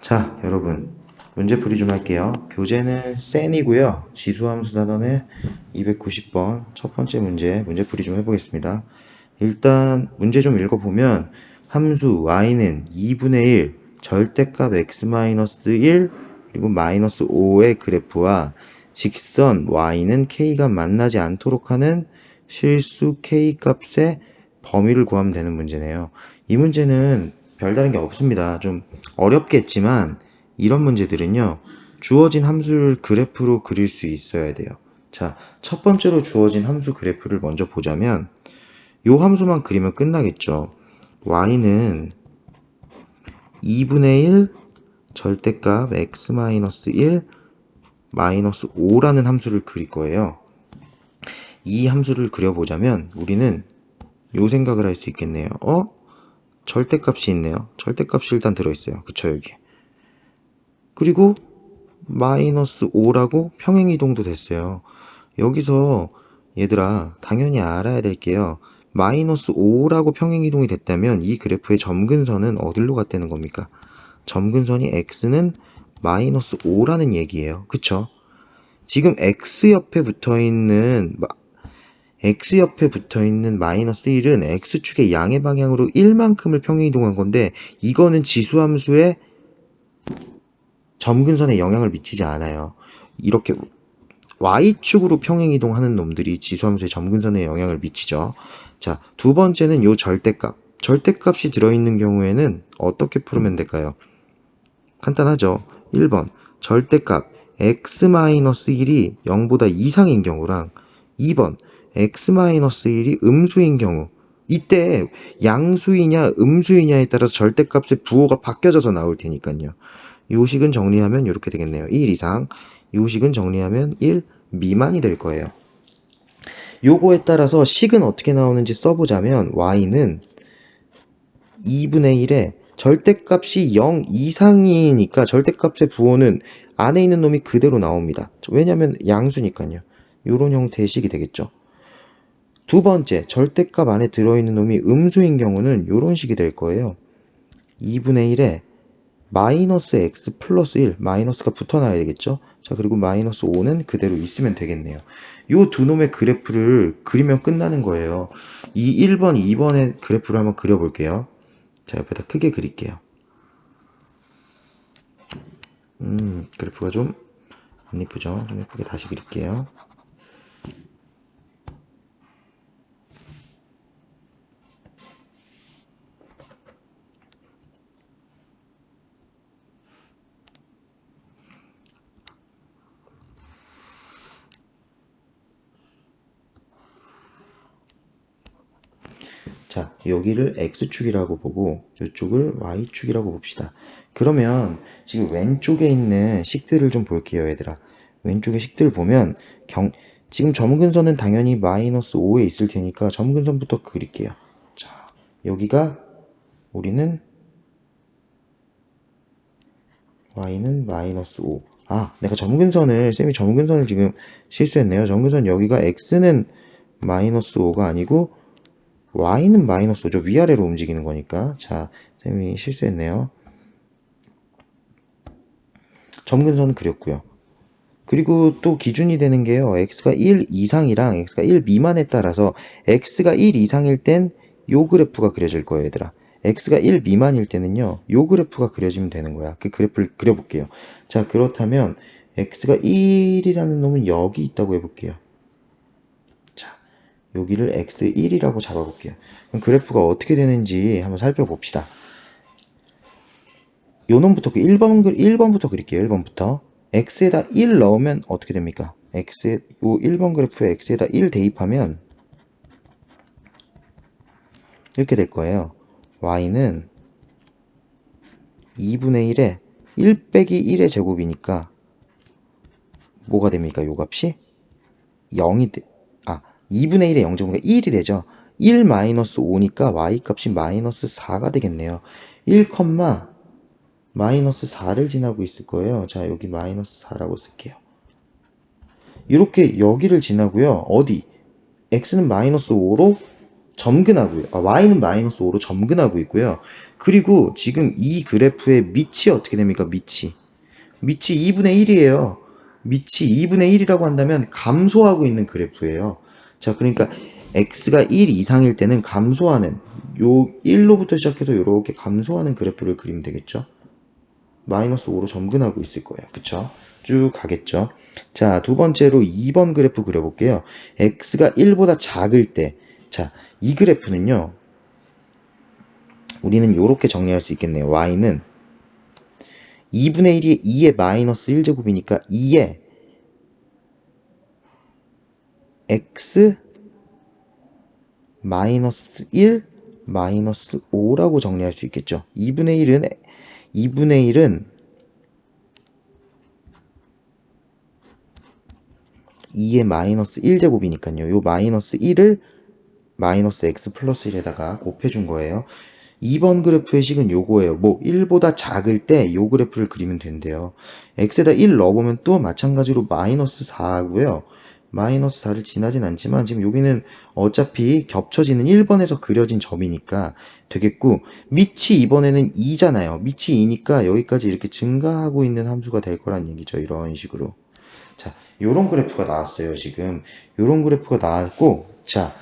자, 여러분 문제풀이 좀 할게요. 교재는 센이고요. 지수함수 단원의 290번 첫 번째 문제풀이 좀 해보겠습니다. 일단 문제 좀 읽어보면 함수 y는 2분의 1 절대값 x-1 그리고 마이너스 5의 그래프와 직선 y는 k가 만나지 않도록 하는 실수 k 값의 범위를 구하면 되는 문제네요. 이 문제는 별다른 게 없습니다. 좀 어렵겠지만 이런 문제들은요, 주어진 함수를 그래프로 그릴 수 있어야 돼요. 자, 첫 번째로 주어진 함수 그래프를 먼저 보자면 요 함수만 그리면 끝나겠죠. y는 2분의 1 절대값 x-1 마이너스 5라는 함수를 그릴 거예요. 이 함수를 그려보자면 우리는 요 생각을 할 수 있겠네요. 절대값이 있네요. 절대값이 일단 들어있어요. 그쵸, 여기. 그리고 마이너스 5라고 평행이동도 됐어요. 여기서 얘들아 당연히 알아야 될게요. 마이너스 5라고 평행이동이 됐다면 이 그래프의 점근선은 어디로 갔다는 겁니까? 점근선이 x는 마이너스 5라는 얘기예요. 그쵸? 지금 x 옆에 붙어있는 마이너스 1은 x축의 양의 방향으로 1만큼을 평행이동한 건데 이거는 지수함수의 점근선에 영향을 미치지 않아요. 이렇게 y축으로 평행이동하는 놈들이 지수함수의 점근선에 영향을 미치죠. 자, 두 번째는 요 절대값. 절대값이 들어있는 경우에는 어떻게 풀면 될까요? 간단하죠. 1번 절대값 x-1이 0보다 이상인 경우랑 2번 x-1이 음수인 경우, 이때 양수이냐 음수이냐에 따라서 절대값의 부호가 바뀌어져서 나올 테니까요. 요식은 정리하면 이렇게 되겠네요. 1 이상, 요식은 정리하면 1 미만이 될 거예요. 요거에 따라서 식은 어떻게 나오는지 써보자면 y는 2분의 1에 절대값이 0 이상이니까 절대값의 부호는 안에 있는 놈이 그대로 나옵니다. 왜냐면 양수니까요. 요런 형태의 식이 되겠죠. 두 번째, 절대값 안에 들어있는 놈이 음수인 경우는 요런 식이 될 거예요. 2분의 1에 마이너스 x 플러스 1, 마이너스가 붙어놔야 되겠죠. 자, 그리고 마이너스 5는 그대로 있으면 되겠네요. 요 두 놈의 그래프를 그리면 끝나는 거예요. 이 1번, 2번의 그래프를 한번 그려볼게요. 자, 옆에다 크게 그릴게요. 그래프가 좀 안 이쁘죠? 좀 예쁘게 다시 그릴게요. 자, 여기를 x축이라고 보고 이쪽을 y축이라고 봅시다. 그러면 지금 왼쪽에 있는 식들을 좀 볼게요, 얘들아. 왼쪽에 식들 보면 지금 점근선은 당연히 마이너스 5에 있을 테니까 점근선부터 그릴게요. 자, 여기가 우리는 y는 마이너스 5. 내가 쌤이 점근선을 지금 실수했네요. 점근선 여기가 x는 마이너스 5가 아니고 y는 마이너스 5죠. 위아래로 움직이는 거니까. 자, 쌤이 실수했네요. 점근선은 그렸고요. 그리고 또 기준이 되는 게요. x가 1 이상이랑 x가 1 미만에 따라서 x가 1 이상일 땐 요 그래프가 그려질 거예요, 얘들아. x가 1 미만일 때는요. 요 그래프가 그려지면 되는 거야. 그 그래프를 그려볼게요. 자, 그렇다면 x가 1이라는 놈은 여기 있다고 해볼게요. 자, 여기를 x1이라고 잡아볼게요. 그럼 그래프가 어떻게 되는지 한번 살펴봅시다. 요 놈부터 1번부터 그릴게요. 1번부터. x에다 1 넣으면 어떻게 됩니까? 요 1번 그래프에 x에다 1 대입하면 이렇게 될 거예요. y는 2분의 1에 1 빼기 1의 제곱이니까 뭐가 됩니까? 요 값이 2분의 1의 0제곱이니까 1이 되죠. 1 마이너스 5니까 y 값이 마이너스 4가 되겠네요. 1, 마이너스 4를 지나고 있을 거예요. 자, 여기 마이너스 4라고 쓸게요. 이렇게 여기를 지나고요. 어디? x는 마이너스 5로 점근하고요. y는 마이너스 5로 점근하고 있고요. 그리고 지금 이 그래프의 밑이 어떻게 됩니까? 밑이 2분의 1이에요. 밑이 2분의 1이라고 한다면 감소하고 있는 그래프예요. 자, 그러니까 x가 1 이상일 때는 감소하는, 요 1로부터 시작해서 이렇게 감소하는 그래프를 그리면 되겠죠. 마이너스 5로 점근하고 있을 거예요. 그쵸? 쭉 가겠죠. 자, 두 번째로 2번 그래프 그려볼게요. x가 1보다 작을 때, 자, 이 그래프는요, 우리는 이렇게 정리할 수 있겠네요. y는 2분의 1이 2의 마이너스 1제곱이니까 2의 x 마이너스 1 마이너스 5라고 정리할 수 있겠죠. 2분의 1은 2의 마이너스 1제곱이니까요. 요 마이너스 1을 마이너스 x 플러스 1에다가 곱해준 거예요. 2번 그래프의 식은 요거예요. 뭐 1보다 작을 때 요 그래프를 그리면 된대요. x에다 1 넣어보면 또 마찬가지로 마이너스 4고요. 마이너스 4를 지나진 않지만 지금 여기는 어차피 겹쳐지는 1번에서 그려진 점이니까 되겠고, 밑이 이번에는 2잖아요. 밑이 2니까 여기까지 이렇게 증가하고 있는 함수가 될 거란 얘기죠. 이런 식으로. 자, 요런 그래프가 나왔어요. 지금 요런 그래프가 나왔고, 자,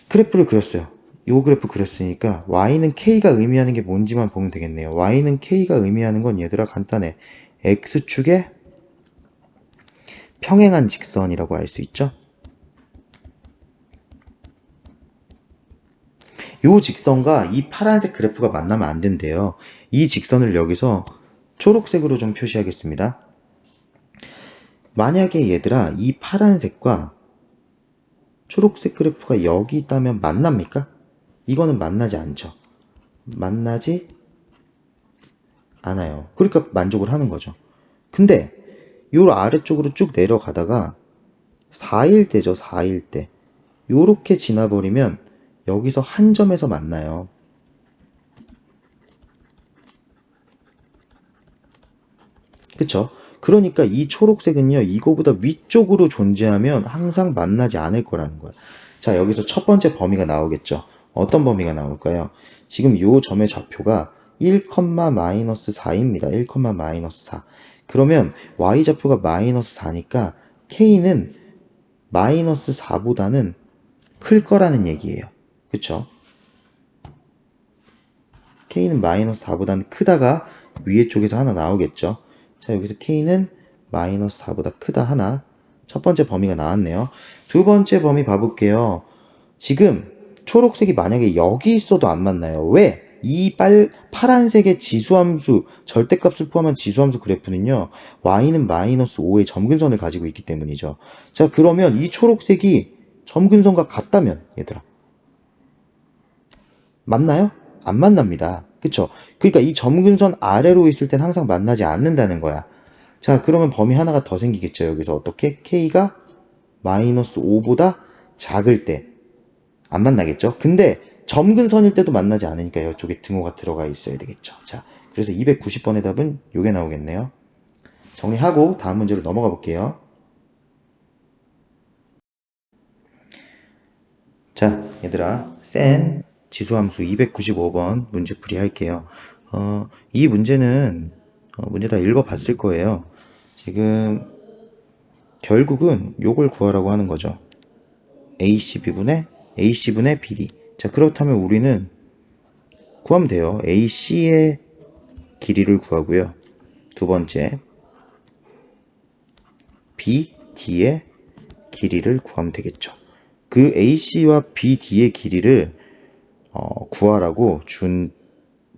그래프를 그렸어요. 요 그래프 그렸으니까 y는 k가 의미하는 게 뭔지만 보면 되겠네요. y는 k가 의미하는 건 얘들아 간단해. x축의 평행한 직선이라고 할 수 있죠. 요 직선과 이 파란색 그래프가 만나면 안 된대요. 이 직선을 여기서 초록색으로 좀 표시하겠습니다. 만약에 얘들아 이 파란색과 초록색 그래프가 여기 있다면 만납니까? 이거는 만나지 않죠. 만나지 않아요. 그러니까 만족을 하는 거죠. 근데 요 아래쪽으로 쭉 내려가다가 4일 때죠. 4일 때 요렇게 지나버리면 여기서 한 점에서 만나요. 그쵸? 그러니까 이 초록색은요, 이거보다 위쪽으로 존재하면 항상 만나지 않을 거라는 거야. 자, 여기서 첫 번째 범위가 나오겠죠. 어떤 범위가 나올까요? 지금 요 점의 좌표가 1, 마이너스 4입니다. 1, 마이너스 4. 그러면 y좌표가 마이너스 4니까 k는 마이너스 4보다는 클 거라는 얘기예요. 그쵸? k는 마이너스 4보다는 크다가 위에 쪽에서 하나 나오겠죠. 자, 여기서 k는 마이너스 4보다 크다 하나. 첫 번째 범위가 나왔네요. 두 번째 범위 봐볼게요. 지금 초록색이 만약에 여기 있어도 안 만나요. 왜? 이 파란색의 지수함수, 절대값을 포함한 지수함수 그래프는요, y는 마이너스 5의 점근선을 가지고 있기 때문이죠. 자, 그러면 이 초록색이 점근선과 같다면, 얘들아, 만나요? 안 만납니다. 그쵸? 그러니까 이 점근선 아래로 있을 땐 항상 만나지 않는다는 거야. 자, 그러면 범위 하나가 더 생기겠죠. 여기서 어떻게? k가 마이너스 5보다 작을 때 안 만나겠죠? 근데 점근선일 때도 만나지 않으니까 이쪽에 등호가 들어가 있어야 되겠죠. 자, 그래서 290번의 답은 요게 나오겠네요. 정리하고 다음 문제로 넘어가 볼게요. 자, 얘들아, 센 지수함수 295번 문제풀이 할게요. 이 문제는 문제 다 읽어봤을 거예요. 지금 결국은 요걸 구하라고 하는 거죠. AC분의 BD. 자, 그렇다면 우리는 구하면 돼요. AC의 길이를 구하고요. 두 번째, BD의 길이를 구하면 되겠죠. 그 AC와 BD의 길이를 구하라고 준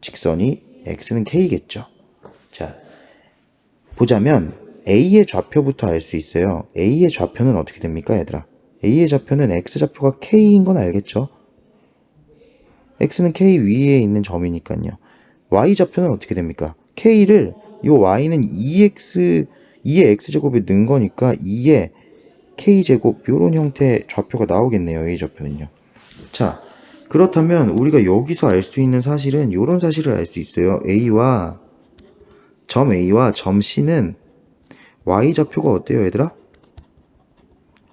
직선이 X는 K겠죠. 자, 보자면 A의 좌표부터 알 수 있어요. A의 좌표는 어떻게 됩니까, 얘들아? A의 좌표는 X좌표가 K인 건 알겠죠? X는 K 위에 있는 점이니까요. Y좌표는 어떻게 됩니까? K를, 이 Y는 2의 X제곱에 넣은 거니까 2의 K제곱, 요런 형태의 좌표가 나오겠네요. A좌표는요. 자, 그렇다면 우리가 여기서 알 수 있는 사실은 요런 사실을 알 수 있어요. A와 점 C는 Y좌표가 어때요, 얘들아?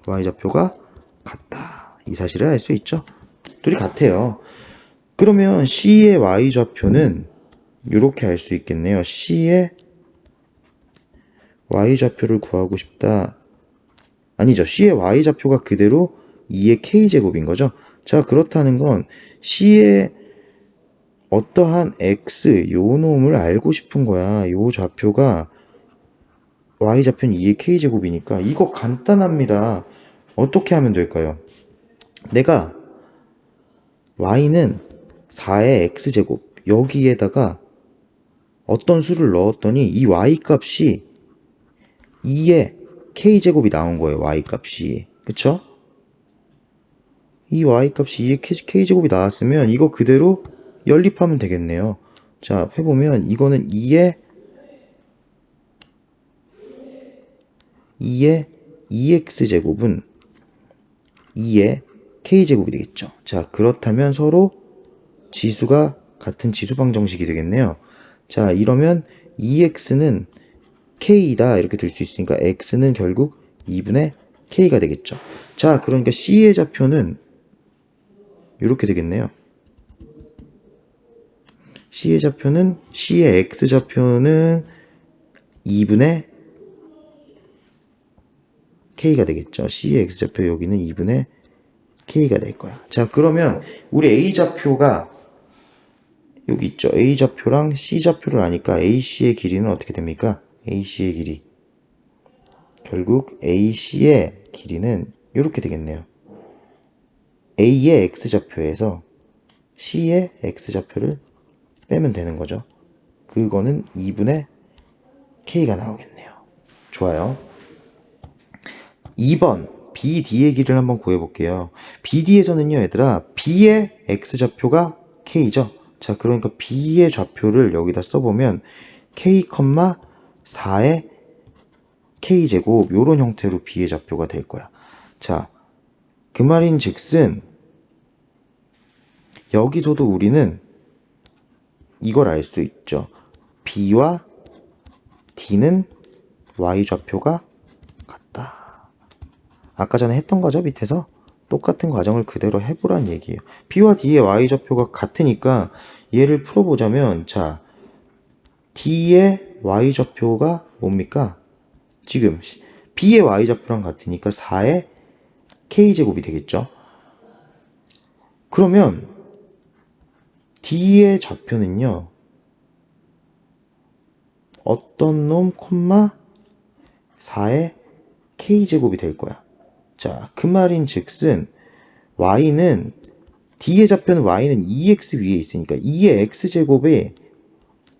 Y좌표가 같다. 이 사실을 알 수 있죠. 둘이 같아요. 그러면 C의 y좌표는 이렇게 알 수 있겠네요. C의 y좌표를 구하고 싶다. 아니죠. C의 y좌표가 그대로 2의 k제곱인 거죠. 자, 그렇다는 건 C의 어떠한 x, 요 놈을 알고 싶은 거야. 요 좌표가 y좌표는 2의 k제곱이니까 이거 간단합니다. 어떻게 하면 될까요? 내가 y는 4의 x제곱 여기에다가 어떤 수를 넣었더니 이 y 값이 2의 k제곱이 나온 거예요. y 값이. 그쵸? 이 y 값이 2의 k제곱이 나왔으면 이거 그대로 연립하면 되겠네요. 자, 해보면 이거는 2의 2x제곱은 2의 k제곱이 되겠죠. 자, 그렇다면 서로 지수가 같은 지수방정식이 되겠네요. 자, 이러면 2x는 k이다 이렇게 될 수 있으니까 x는 결국 2분의 k가 되겠죠. 자, 그러니까 C의 좌표는 이렇게 되겠네요. C의 x좌표는 2분의 k가 되겠죠. C의 x좌표 여기는 2분의 k가 될 거야. 자, 그러면 우리 a좌표가 여기 있죠. a좌표랑 c좌표를 아니까 ac의 길이는 어떻게 됩니까? ac의 길이. 결국 ac의 길이는 이렇게 되겠네요. a의 x좌표에서 c의 x좌표를 빼면 되는 거죠. 그거는 2분의 k가 나오겠네요. 좋아요. 2번 BD의 길이를 한번 구해볼게요. BD에서는요, 얘들아, B의 x좌표가 k죠. 자, 그러니까 B의 좌표를 여기다 써보면 k, 4의 k제곱 요런 형태로 B의 좌표가 될 거야. 자, 그 말인 즉슨 여기서도 우리는 이걸 알 수 있죠. B와 D는 y좌표가 같다. 아까 전에 했던 거죠, 밑에서? 똑같은 과정을 그대로 해보란 얘기예요. B와 D의 y좌표가 같으니까 얘를 풀어보자면, 자, D의 y좌표가 뭡니까? 지금 B의 y좌표랑 같으니까 4의 k제곱이 되겠죠. 그러면 D의 좌표는요, 어떤 놈, 4의 k제곱이 될 거야. 자, 그 말인 즉슨 y는 D의 좌표는 y는 2x 위에 있으니까 2의 x제곱에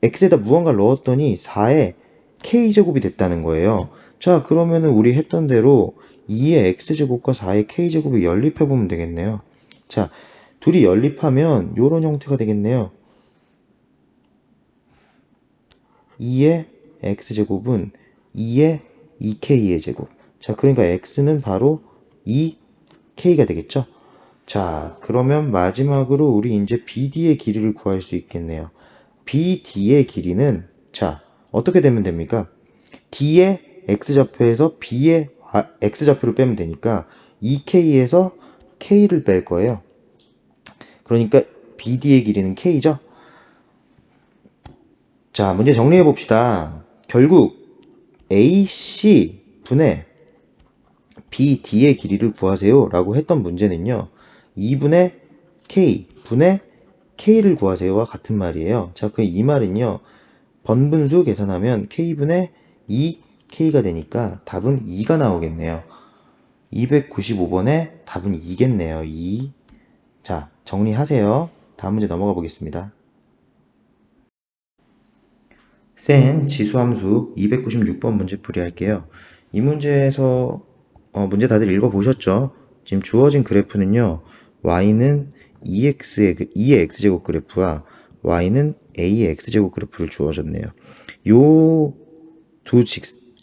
x에다 무언가를 넣었더니 4의 k제곱이 됐다는 거예요. 자, 그러면은 우리 했던 대로 2의 x제곱과 4의 k제곱을 연립해보면 되겠네요. 자, 둘이 연립하면 요런 형태가 되겠네요. 2의 x제곱은 2의 2k의 제곱. 자, 그러니까 x는 바로 2k가 되겠죠. 자, 그러면 마지막으로 우리 이제 BD의 길이를 구할 수 있겠네요. BD의 길이는, 자, 어떻게 되면 됩니까? D의 x좌표에서 B의 x좌표를 빼면 되니까 2k에서 k를 뺄 거예요. 그러니까 BD의 길이는 k죠. 자, 문제 정리해 봅시다. 결국 AC 분의 BD의 길이를 구하세요 라고 했던 문제는요, 2분의 K 분의 K를 구하세요와 같은 말이에요. 자, 그럼 이 말은요, 번분수 계산하면 K분의 2K가 되니까 답은 2가 나오겠네요. 295번에 답은 2겠네요. 2. 자, 정리하세요. 다음 문제 넘어가 보겠습니다. 센 지수함수 296번 문제 풀이할게요. 이 문제에서 문제 다들 읽어보셨죠? 지금 주어진 그래프는요, y는 2의 x제곱 그래프와 y는 a의 x제곱 그래프를 주어졌네요. 요 두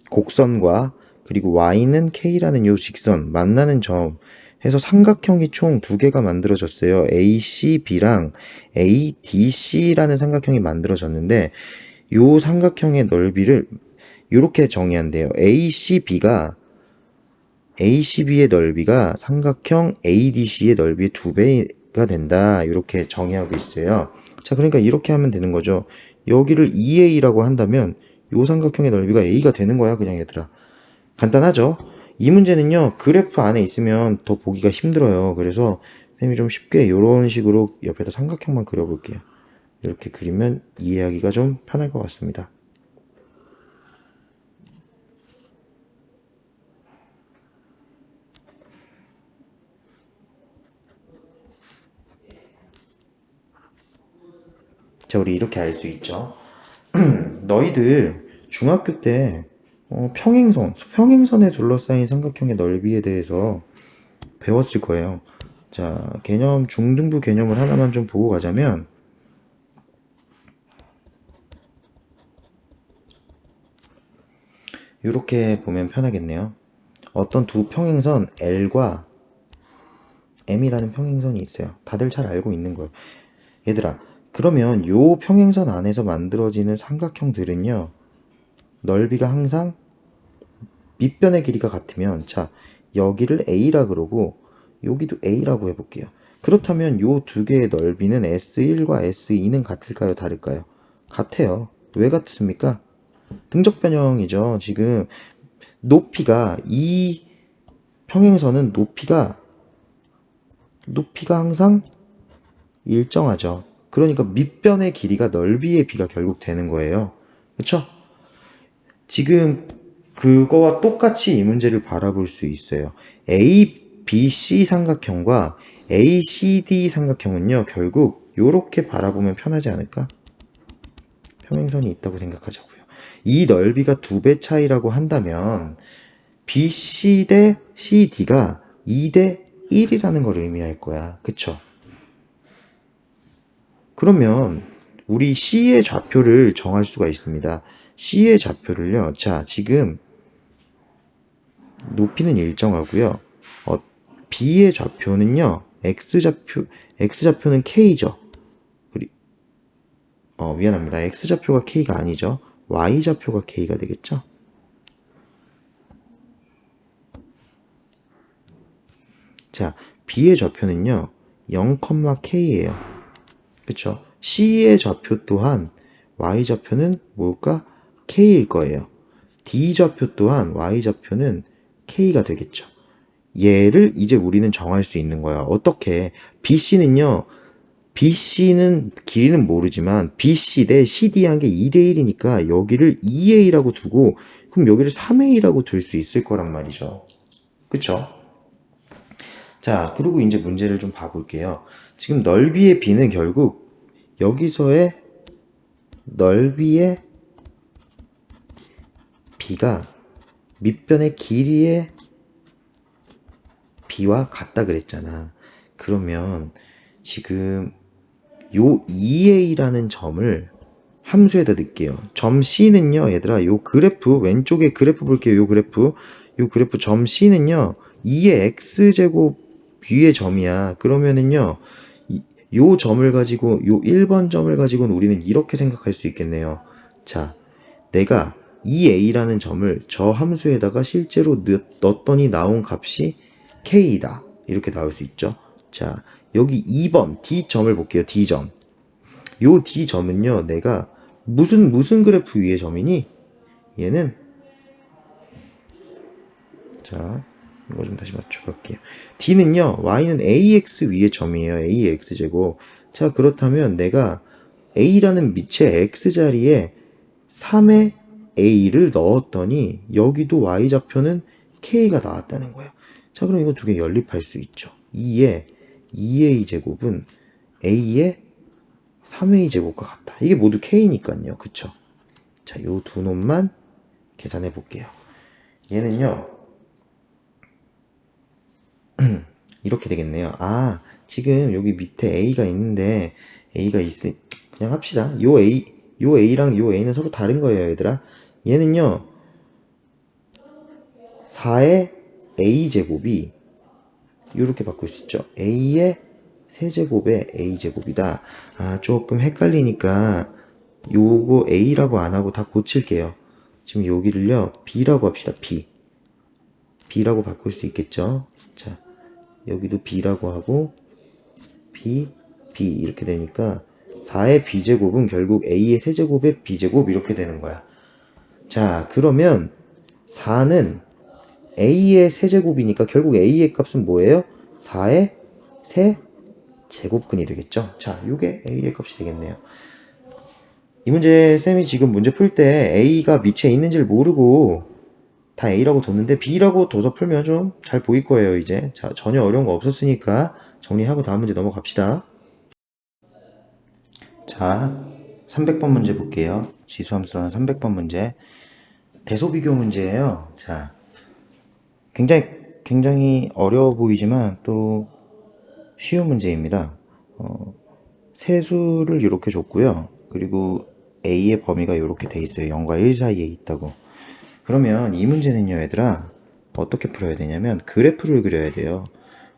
곡선과 그리고 y는 k라는 요 직선 만나는 점 해서 삼각형이 총 두 개가 만들어졌어요. ACB랑 ADC라는 삼각형이 만들어졌는데 요 삼각형의 넓이를 이렇게 정의한대요. ACB의 넓이가 삼각형 ADC의 넓이의 2배, 2a가 된다. 이렇게 정의하고 있어요. 자, 그러니까 이렇게 하면 되는 거죠. 여기를 2a라고 한다면 요 삼각형의 넓이가 a가 되는 거야, 그냥 얘들아. 간단하죠? 이 문제는요, 그래프 안에 있으면 더 보기가 힘들어요. 그래서 선생님이 좀 쉽게 이런 식으로 옆에다 삼각형만 그려볼게요. 이렇게 그리면 이해하기가 좀 편할 것 같습니다. 자, 우리 이렇게 알 수 있죠. 너희들 중학교 때 평행선에 둘러싸인 삼각형의 넓이에 대해서 배웠을 거예요. 자, 개념, 중등부 개념을 하나만 좀 보고 가자면, 이렇게 보면 편하겠네요. 어떤 두 평행선 L과 M이라는 평행선이 있어요. 다들 잘 알고 있는 거예요. 얘들아, 그러면 요 평행선 안에서 만들어지는 삼각형들은요, 넓이가 항상 밑변의 길이가 같으면, 자, 여기를 A라 그러고, 여기도 A라고 해볼게요. 그렇다면 요 두 개의 넓이는 S1과 S2는 같을까요? 다를까요? 같아요. 왜 같습니까? 등적 변형이죠. 지금 높이가, 이 평행선은 높이가 항상 일정하죠. 그러니까 밑변의 길이가 넓이의 비가 결국 되는 거예요. 그쵸? 지금 그거와 똑같이 이 문제를 바라볼 수 있어요. ABC 삼각형과 ACD 삼각형은요, 결국 이렇게 바라보면 편하지 않을까? 평행선이 있다고 생각하자고요. 이 넓이가 2배 차이라고 한다면 BC 대 CD가 2 대 1이라는 걸 의미할 거야. 그쵸? 그러면 우리 C의 좌표를 정할 수가 있습니다. C의 좌표를요. 자, 지금 높이는 일정하고요. B의 좌표는요. X좌표는 K죠. 미안합니다. X좌표가 K가 아니죠. Y좌표가 K가 되겠죠. 자, B의 좌표는요. 0,K예요. 그쵸? C의 좌표 또한 Y좌표는 뭘까? K일 거예요. D좌표 또한 Y좌표는 K가 되겠죠. 얘를 이제 우리는 정할 수 있는 거야. 어떻게? BC는 길이는 모르지만 BC 대 CD 한 게 2대 1이니까 여기를 2A라고 두고 그럼 여기를 3A라고 둘 수 있을 거란 말이죠. 그쵸? 자, 그리고 이제 문제를 좀 봐볼게요. 지금 넓이의 B는 결국 여기서의 넓이의 B가 밑변의 길이의 B와 같다 그랬잖아. 그러면 지금 요 2a라는 점을 함수에다 넣을게요. 점 C는요, 얘들아, 요 그래프, 왼쪽에 그래프 볼게요. 요 그래프 점 C는요, 2의 x제곱 위의 점이야. 그러면은요, 요 점을 가지고, 요 1번 점을 가지고는 우리는 이렇게 생각할 수 있겠네요. 자, 내가 2a라는 점을 저 함수에다가 실제로 넣었더니 나온 값이 k다. 이렇게 나올 수 있죠. 자, 여기 2번 D점을 볼게요. D점. 요 D점은요, 내가 무슨 그래프 위의 점이니? 얘는, 자, 이거 좀 다시 맞춰 갈게요. D는요, Y는 AX 위의 점이에요. AX제곱. 자, 그렇다면 내가 A라는 밑에 X자리에 3의 A를 넣었더니, 여기도 Y좌표는 K가 나왔다는 거예요. 자, 그럼 이거 두 개 연립할 수 있죠. 2의 2A 제곱은 A의 3A 제곱과 같다. 이게 모두 K니까요. 그쵸? 자, 요 두 놈만 계산해 볼게요. 얘는요, 이렇게 되겠네요. 아, 지금 여기 밑에 A가 있는데, 그냥 합시다. 요 A랑 요 A는 서로 다른 거예요, 얘들아. 얘는요, 4의 A 제곱이, 이렇게 바꿀 수 있죠. A의 세제곱의 A제곱이다. 아, 조금 헷갈리니까, 요거 A라고 안 하고 다 고칠게요. 지금 여기를요, B라고 합시다. B라고 바꿀 수 있겠죠. 자, 여기도 B라고 하고, B, B 이렇게 되니까 4의 B제곱은 결국 A의 세제곱의 B제곱 이렇게 되는 거야. 자, 그러면 4는 A의 세제곱이니까 결국 A의 값은 뭐예요? 4의 세제곱근이 되겠죠. 자, 요게 A의 값이 되겠네요. 이 문제 쌤이 지금 문제 풀 때 A가 밑에 있는지를 모르고 다 A라고 뒀는데 B라고 둬서 풀면 좀 잘 보일 거예요, 이제. 자, 전혀 어려운 거 없었으니까 정리하고 다음 문제 넘어갑시다. 자, 300번 문제 볼게요. 지수함수는 300번 문제. 대소비교 문제예요. 자, 굉장히 어려워 보이지만 또 쉬운 문제입니다. 세수를 이렇게 줬고요. 그리고 A의 범위가 이렇게 돼 있어요. 0과 1 사이에 있다고. 그러면 이 문제는요, 얘들아, 어떻게 풀어야 되냐면 그래프를 그려야 돼요.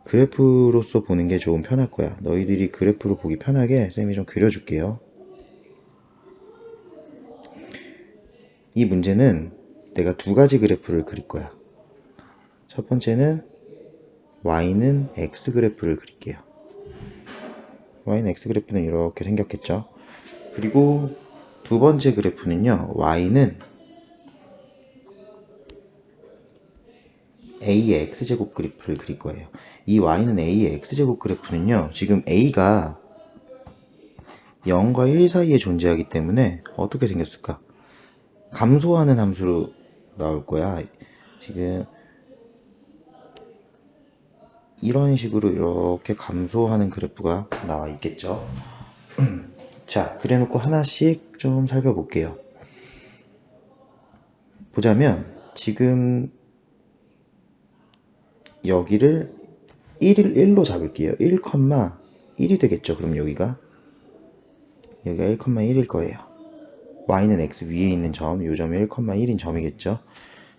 그래프로서 보는 게 조금 편할 거야. 너희들이 그래프로 보기 편하게 쌤이 좀 그려줄게요. 이 문제는 내가 두 가지 그래프를 그릴 거야. 첫 번째는 y는 x 그래프를 그릴게요. y는 x 그래프는 이렇게 생겼겠죠. 그리고 두 번째 그래프는요, y는 a의 x제곱 그래프를 그릴 거예요. 이 y는 a의 x제곱 그래프는요, 지금 a가 0과 1 사이에 존재하기 때문에 어떻게 생겼을까? 감소하는 함수로 나올 거야. 지금 이런 식으로 이렇게 감소하는 그래프가 나와 있겠죠. 자, 그래놓고 하나씩 좀 살펴볼게요. 보자면 지금 여기를 1로 잡을게요. 1,1이 되겠죠. 그럼 여기가 1,1일 거예요. y는 x 위에 있는 점, 요 점이 1,1인 점이겠죠.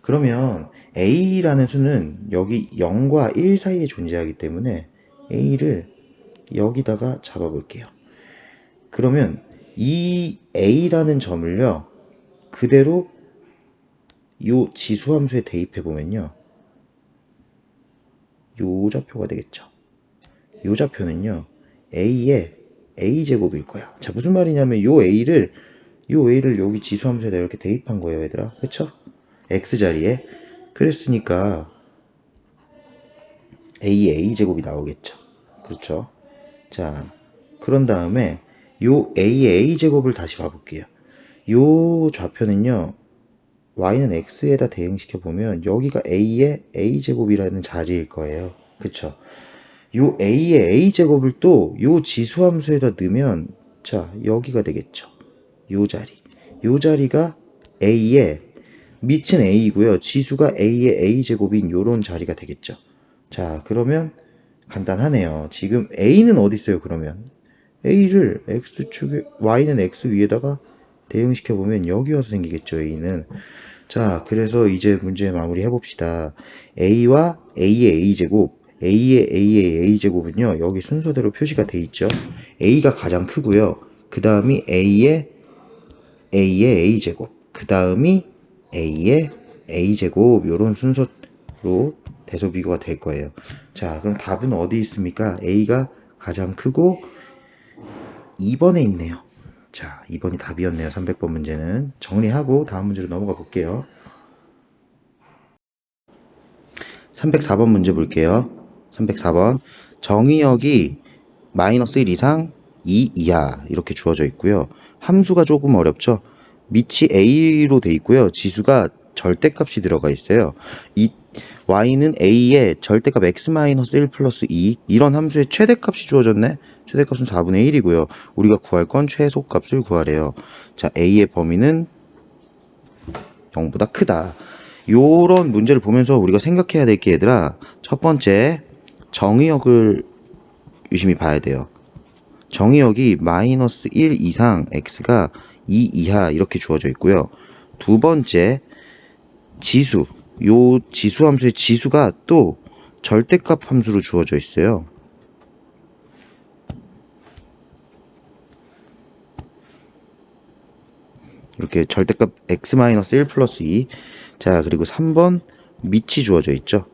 그러면 a라는 수는 여기 0과 1 사이에 존재하기 때문에 a를 여기다가 잡아볼게요. 그러면 이 a라는 점을요, 그대로 요 지수함수에 대입해보면요, 요 좌표가 되겠죠. 요 좌표는요, a의 a제곱일 거야. 자, 무슨 말이냐면 요 a를 여기 지수함수에다 이렇게 대입한 거예요, 얘들아. 그쵸? x자리에. 그랬으니까 a의 a제곱이 나오겠죠. 그렇죠? 자, 그런 다음에 요 a의 a제곱을 다시 봐볼게요. 요 좌표는요, y는 x에다 대응시켜 보면 여기가 a의 a제곱이라는 자리일 거예요. 그쵸? 요 a의 a제곱을 또 요 지수함수에다 넣으면, 자, 여기가 되겠죠. 요 자리. 요 자리가 a의 밑은 a이고요. 지수가 a의 a제곱인 요런 자리가 되겠죠. 자, 그러면 간단하네요. 지금 a는 어디 있어요, 그러면? a를 x축에, y는 x 위에다가 대응시켜 보면 여기 와서 생기겠죠, a는. 자, 그래서 이제 문제 마무리 해봅시다. a와 a의 a제곱, a의 a제곱은요, 여기 순서대로 표시가 돼 있죠. a가 가장 크고요. 그 다음이 a의 a제곱, 그 다음이 a의 a제곱, 요런 순서로 대소비교가 될 거예요. 자, 그럼 답은 어디 있습니까? a가 가장 크고 2번에 있네요. 자, 2번이 답이었네요. 300번 문제는. 정리하고 다음 문제로 넘어가 볼게요. 304번 문제 볼게요. 304번. 정의역이 마이너스 1 이상 2 이하 이렇게 주어져 있고요. 함수가 조금 어렵죠. 밑이 a로 돼 있고요. 지수가 절대값이 들어가 있어요. 이 y는 a의 절대값 x-1 플러스 2, 이런 함수의 최대값이 주어졌네. 최대값은 4분의 1이고요. 우리가 구할 건 최소값을 구하래요. 자, a의 범위는 0보다 크다. 요런 문제를 보면서 우리가 생각해야 될 게, 얘들아, 첫 번째 정의역을 유심히 봐야 돼요. 정의역이 마이너스 1 이상 x가 2 이하 이렇게 주어져 있고요. 두 번째, 지수, 요 지수 함수의 지수가 또 절대값 함수로 주어져 있어요. 이렇게 절대값 x-1 플러스 2. 자, 그리고 3번 밑이 주어져 있죠.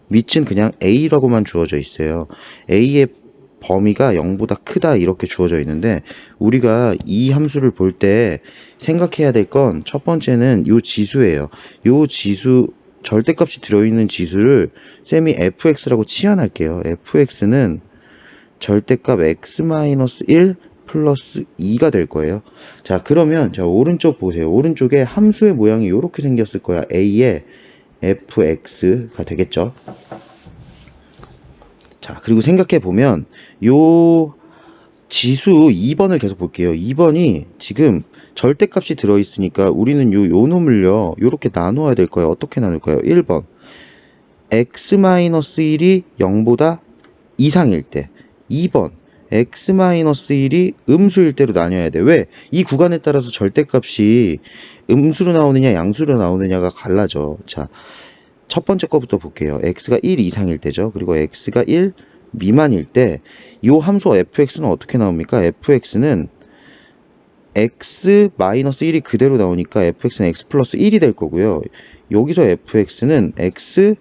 밑은 그냥 a라고만 주어져 있어요. a의 범위가 0보다 크다 이렇게 주어져 있는데, 우리가 이 함수를 볼 때 생각해야 될 건 첫 번째는 요 지수예요. 요 지수, 절대값이 들어있는 지수를 쌤이 fx라고 치환할게요. fx는 절대값 x-1 플러스 2가 될 거예요. 자, 그러면 자, 오른쪽 보세요. 오른쪽에 함수의 모양이 이렇게 생겼을 거야. a의 fx가 되겠죠. 자, 그리고 생각해 보면 요 지수 2번을 계속 볼게요. 2번이 지금 절대값이 들어있으니까 우리는 요 놈을요 요렇게 나눠야 될 거예요. 어떻게 나눌까요? 1번 x-1이 0보다 이상일 때, 2번 x-1이 음수일 때로 나뉘어야 돼. 왜? 이 구간에 따라서 절대값이 음수로 나오느냐 양수로 나오느냐가 갈라져. 자, 첫 번째 거부터 볼게요. x가 1 이상일 때죠. 그리고 x가 1 미만일 때 이 함수 fx는 어떻게 나옵니까? fx는 x-1이 그대로 나오니까 fx는 x 플러스 1이 될 거고요. 여기서 fx는 x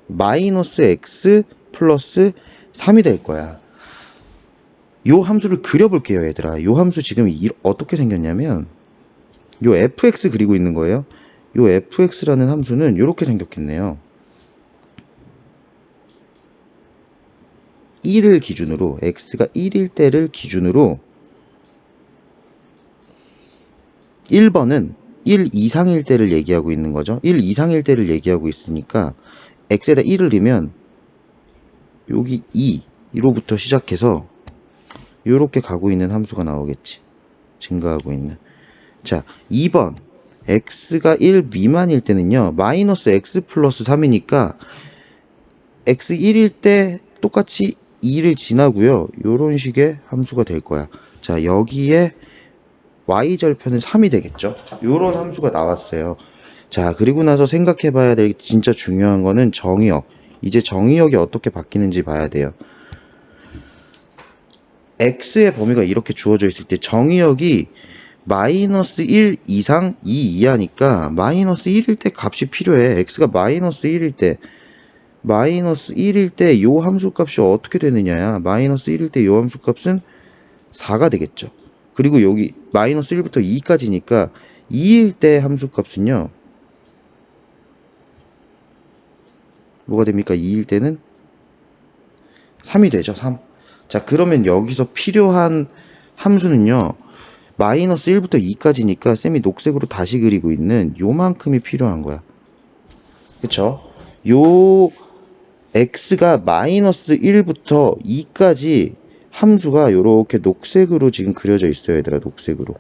마이너스 x 플러스 3이 될 거야. 요 함수를 그려볼게요, 얘들아. 요 함수 지금 어떻게 생겼냐면 요 fx 그리고 있는 거예요. 요 fx라는 함수는 이렇게 생겼겠네요. 1을 기준으로, x가 1일 때를 기준으로 1번은 1 이상일 때를 얘기하고 있는 거죠. 1 이상일 때를 얘기하고 있으니까 x에다 1을 넣으면 여기 2로부터 시작해서 이렇게 가고 있는 함수가 나오겠지. 증가하고 있는. 자, 2번 x가 1 미만일 때는요, 마이너스 x 플러스 3이니까 x 1일 때 똑같이 2를 지나고요, 요런 식의 함수가 될 거야. 자, 여기에 y절편은 3이 되겠죠. 요런 함수가 나왔어요. 자, 그리고 나서 생각해 봐야 될 진짜 중요한 거는 정의역. 이제 정의역이 어떻게 바뀌는지 봐야 돼요. x의 범위가 이렇게 주어져 있을 때 정의역이 마이너스 1 이상 2 이하니까 마이너스 1일 때 값이 필요해. x가 마이너스 1일 때, 마이너스 1일 때 요 함수 값이 어떻게 되느냐야. 마이너스 1일 때 요 함수 값은 4가 되겠죠. 그리고 여기 마이너스 1부터 2까지니까 2일 때 함수 값은요, 뭐가 됩니까? 2일 때는 3이 되죠. 3. 자, 그러면 여기서 필요한 함수는요, 마이너스 1부터 2까지니까 쌤이 녹색으로 다시 그리고 있는 요만큼이 필요한 거야. 그쵸? 요 x가 마이너스 1부터 2까지 함수가 요렇게 녹색으로 지금 그려져 있어요, 얘들아. 녹색으로.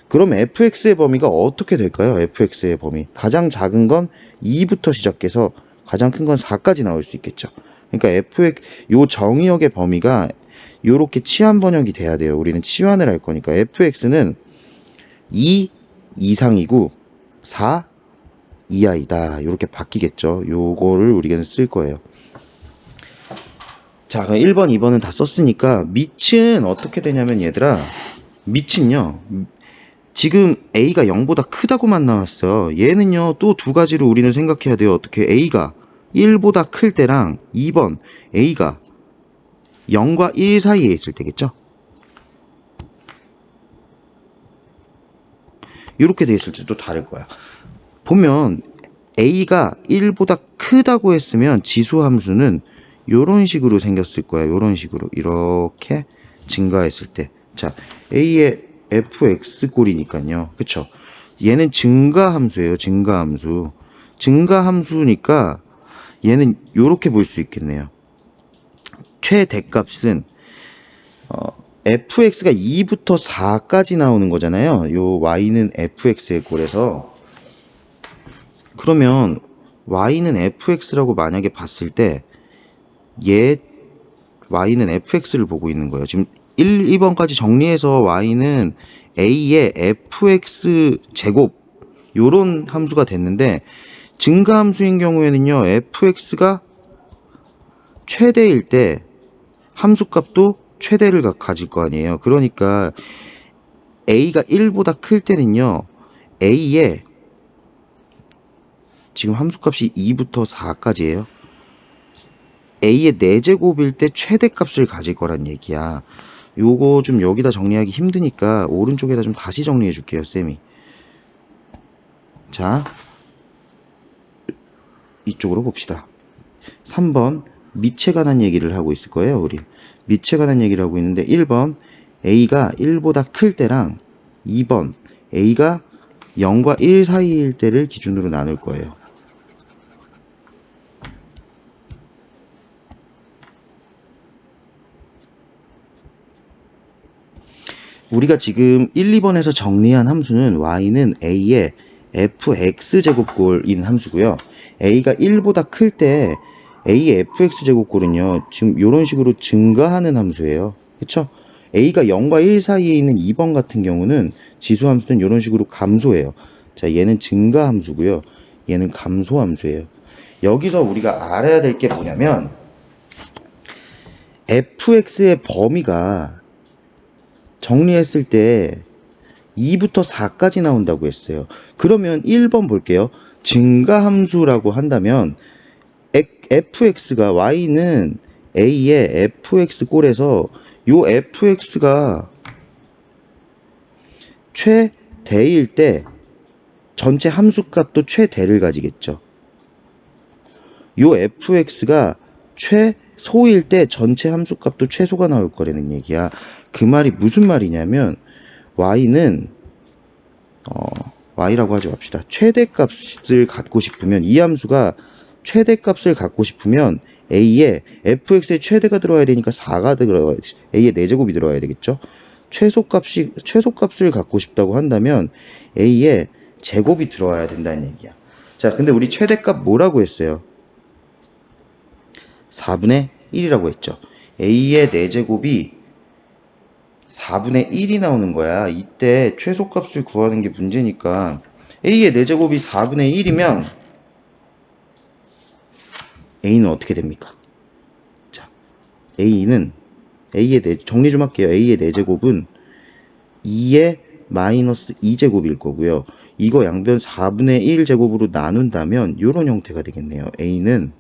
그럼 fx의 범위가 어떻게 될까요? fx의 범위. 가장 작은 건 2부터 시작해서 가장 큰 건 4까지 나올 수 있겠죠. 그러니까 요 정의역의 범위가 요렇게 치환 번역이 돼야 돼요. 우리는 치환을 할 거니까. fx는 2 이상이고 4 이하이다. 요렇게 바뀌겠죠. 요거를 우리가 쓸 거예요. 자, 그럼 1번, 2번은 다 썼으니까 밑은 어떻게 되냐면, 얘들아, 밑은요, 지금 a가 0보다 크다고만 나왔어. 얘는요, 또 두 가지로 우리는 생각해야 돼요. 어떻게? a가 1보다 클 때랑 2번 a가 0과 1 사이에 있을 때겠죠? 이렇게 돼 있을 때도 다를 거야. 보면 a가 1보다 크다고 했으면 지수함수는 요런 식으로 생겼을 거야. 요런 식으로 이렇게 증가했을 때. 자, a의 fx 꼴이니까요. 그쵸? 얘는 증가함수예요. 증가함수. 증가함수니까 얘는 요렇게 볼 수 있겠네요. 최대값은 fx가 2부터 4까지 나오는 거잖아요. 요 y는 fx의 꼴에서. 그러면 y는 fx라고 만약에 봤을 때 얘 y는 fx를 보고 있는 거예요. 지금 1, 2번까지 정리해서 y는 a의 fx 제곱 요런 함수가 됐는데, 증가함수인 경우에는요, fx가 최대일 때 함수값도 최대를 가질 거 아니에요. 그러니까 a가 1보다 클 때는요, a의 지금 함수값이 2부터 4까지예요. a의 4제곱일 때 최대값을 가질 거란 얘기야. 요거 좀 여기다 정리하기 힘드니까 오른쪽에다 좀 다시 정리해 줄게요, 쌤이. 자, 이쪽으로 봅시다. 3번 밑에 관한 얘기를 하고 있을 거예요, 우리. 밑에 관한 얘기를 하고 있는데 1번 a가 1보다 클 때랑 2번 a가 0과 1 사이일 때를 기준으로 나눌 거예요. 우리가 지금 1, 2번에서 정리한 함수는 y는 a의 fx제곱꼴인 함수고요. a가 1보다 클 때 a의 fx제곱꼴은요, 지금 이런 식으로 증가하는 함수예요. 그쵸? a가 0과 1 사이에 있는 2번 같은 경우는 지수함수는 이런 식으로 감소해요. 자, 얘는 증가함수고요. 얘는 감소함수예요. 여기서 우리가 알아야 될 게 뭐냐면 fx의 범위가 정리했을 때 2부터 4까지 나온다고 했어요. 그러면 1번 볼게요. 증가함수라고 한다면 fx가 y는 a의 fx꼴에서 요 fx가 최대일 때 전체 함수값도 최대를 가지겠죠. 요 fx가 최소일 때 전체 함수값도 최소가 나올 거라는 얘기야. 그 말이 무슨 말이냐면 y는 y라고 하지 맙시다. 최대값을 갖고 싶으면 이 함수가 최대값을 갖고 싶으면 a에 fx의 최대가 들어와야 되니까 4가 들어와야 돼. a의 4제곱이 들어와야 되겠죠. 최소값을 갖고 싶다고 한다면 a의 제곱이 들어와야 된다는 얘기야. 자, 근데 우리 최대값 뭐라고 했어요? 4분의 1이라고 했죠. a의 4제곱이 4분의 1이 나오는 거야. 이때 최소값을 구하는 게 문제니까 a의 4제곱이 4분의 1이면 a는 어떻게 됩니까? 자, 정리 좀 할게요. a의 4제곱은 2의 마이너스 2제곱일 거고요. 이거 양변 4분의 1제곱으로 나눈다면 이런 형태가 되겠네요. a는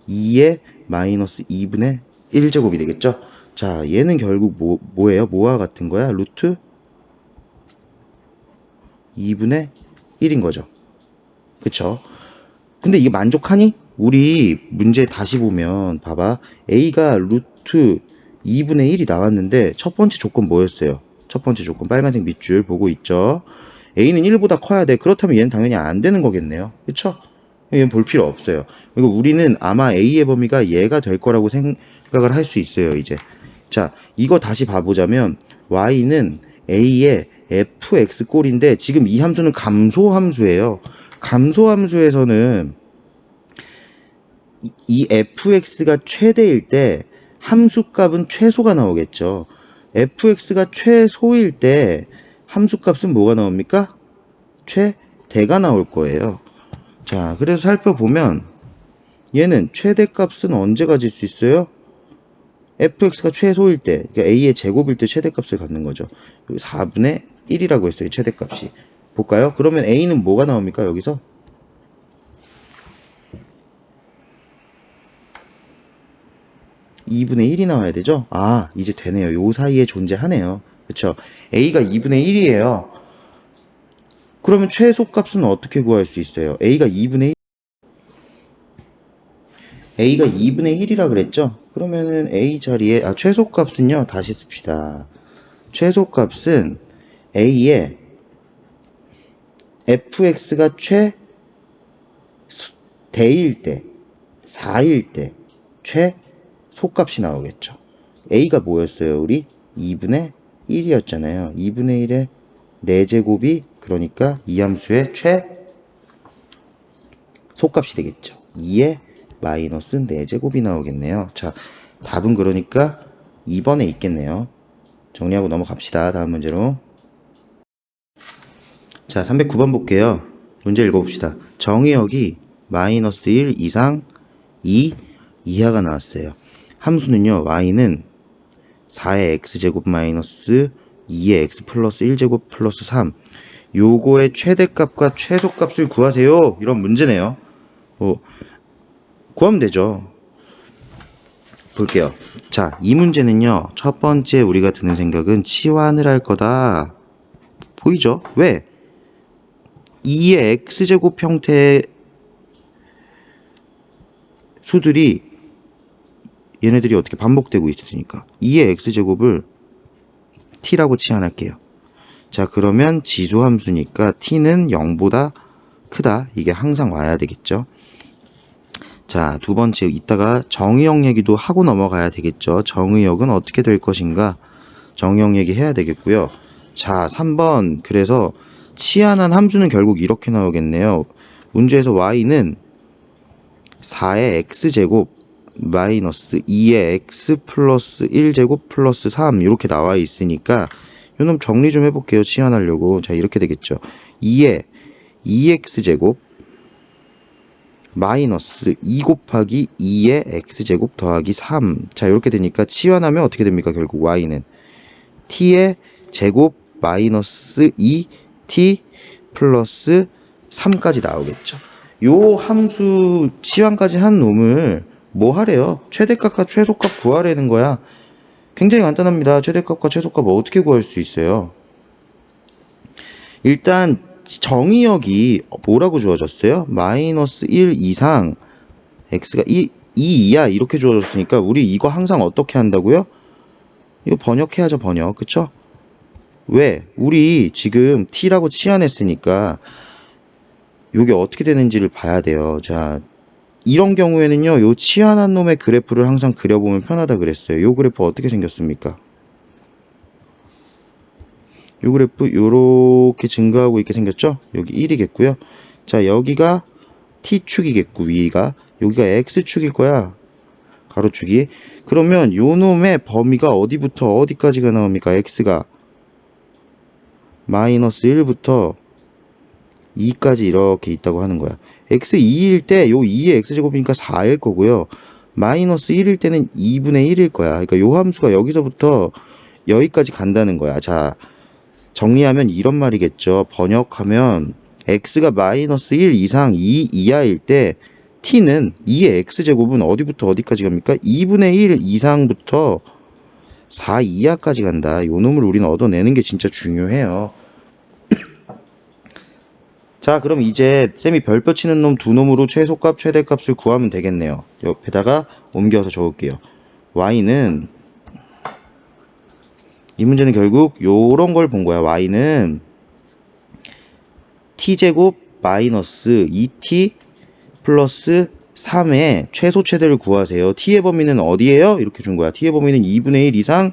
2의 마이너스 2분의 1제곱이 되겠죠? 자, 얘는 결국 뭐예요? 뭐와 같은 거야? 루트 2분의 1인 거죠. 그쵸? 근데 이게 만족하니? 우리 문제 다시 보면 봐봐. a가 루트 2분의 1이 나왔는데 첫 번째 조건 뭐였어요? 첫 번째 조건 빨간색 밑줄 보고 있죠? a는 1보다 커야 돼. 그렇다면 얘는 당연히 안 되는 거겠네요. 그쵸? 얘는 볼 필요 없어요. 그리고 우리는 아마 a의 범위가 얘가 될 거라고 생각을 할 수 있어요, 이제. 자, 이거 다시 봐보자면 y는 a의 fx꼴인데 지금 이 함수는 감소함수예요. 감소함수에서는 이 fx가 최대일 때 함수값은 최소가 나오겠죠. fx가 최소일 때 함수값은 뭐가 나옵니까? 최대가 나올 거예요. 자, 그래서 살펴보면 얘는 최대값은 언제 가질 수 있어요? fx가 최소일 때, 그러니까 a의 제곱일 때 최대값을 갖는 거죠. 4분의 1이라고 했어요, 최대값이. 볼까요? 그러면 a는 뭐가 나옵니까, 여기서? 2분의 1이 나와야 되죠? 아, 이제 되네요. 요 사이에 존재하네요. 그쵸? a가 2분의 1이에요. 그러면 최소값은 어떻게 구할 수 있어요? a가 2분의 1이라 그랬죠? 그러면은 a 자리에 최소값은요. 다시 씁시다. 최소값은 a의 fx가 최대일 때 4일 때 최소값이 나오겠죠. a가 뭐였어요? 우리 2분의 1이었잖아요. 2분의 1의 4제곱이 그러니까 이 함수의 최소값이 되겠죠. 2의 마이너스 4제곱이 나오겠네요. 자, 답은 그러니까 2번에 있겠네요. 정리하고 넘어갑시다. 다음 문제로. 자, 309번 볼게요. 문제 읽어봅시다. 정의역이 마이너스 1 이상 2 이하가 나왔어요. 함수는요, y는 4의 x제곱 마이너스 2의 x 플러스 1제곱 플러스 3 요거의 최대값과 최소값을 구하세요. 이런 문제네요. 구하면 되죠. 볼게요. 자, 이 문제는요. 첫 번째 우리가 드는 생각은 치환을 할 거다. 보이죠? 왜? 2의 x제곱 형태의 수들이 얘네들이 어떻게 반복되고 있으니까 2의 x제곱을 t라고 치환할게요. 자, 그러면 지수함수니까 t는 0보다 크다. 이게 항상 와야 되겠죠. 자, 두 번째 이따가 정의역 얘기도 하고 넘어가야 되겠죠. 정의역은 어떻게 될 것인가? 정의역 얘기 해야 되겠고요. 자, 3번. 그래서 치환한 함수는 결국 이렇게 나오겠네요. 문제에서 y는 4의 x제곱 마이너스 2의 x 플러스 1제곱 플러스 3 이렇게 나와 있으니까 요놈 정리 좀 해볼게요. 치환하려고. 자, 이렇게 되겠죠. 2의 2x제곱 마이너스 2 곱하기 2의 x제곱 더하기 3. 자, 이렇게 되니까 치환하면 어떻게 됩니까? 결국 y는 t의 제곱 마이너스 2t 플러스 3까지 나오겠죠. 요 함수 치환까지 한 놈을 뭐 하래요? 최대값과 최소값 구하라는 거야. 굉장히 간단합니다. 최대값과 최소값 어떻게 구할 수 있어요? 일단 정의역이 뭐라고 주어졌어요? 마이너스 1 이상 x가 2 이하 이렇게 주어졌으니까 우리 이거 항상 어떻게 한다고요? 이거 번역해야죠. 번역. 그쵸? 왜? 우리 지금 t라고 치환했으니까 이게 어떻게 되는지를 봐야 돼요. 자, 이런 경우에는요, 요 치환한 놈의 그래프를 항상 그려보면 편하다 그랬어요. 요 그래프 어떻게 생겼습니까? 요 그래프 요렇게 증가하고 있게 생겼죠? 여기 1이겠고요. 자, 여기가 t축이겠고, 위가. 여기가 x축일 거야. 가로축이. 그러면 요 놈의 범위가 어디부터 어디까지가 나옵니까? x가 마이너스 1부터 2까지 이렇게 있다고 하는 거야. x 2일 때 요 2의 x제곱이니까 4일 거고요. 마이너스 1일 때는 2분의 1일 거야. 그러니까 요 함수가 여기서부터 여기까지 간다는 거야. 자, 정리하면 이런 말이겠죠. 번역하면 x가 마이너스 1 이상 2 이하일 때 t는 2의 x제곱은 어디부터 어디까지 갑니까? 2분의 1 이상부터 4 이하까지 간다. 요 놈을 우리는 얻어내는 게 진짜 중요해요. 자, 그럼 이제 쌤이 별표 치는 놈 두 놈으로 최소값, 최대값을 구하면 되겠네요. 옆에다가 옮겨서 적을게요. y는 이 문제는 결국 요런 걸 본 거야. y는 t제곱 마이너스 2t 플러스 3의 최소 최대를 구하세요. t의 범위는 어디예요? 이렇게 준 거야. t의 범위는 2분의 1 이상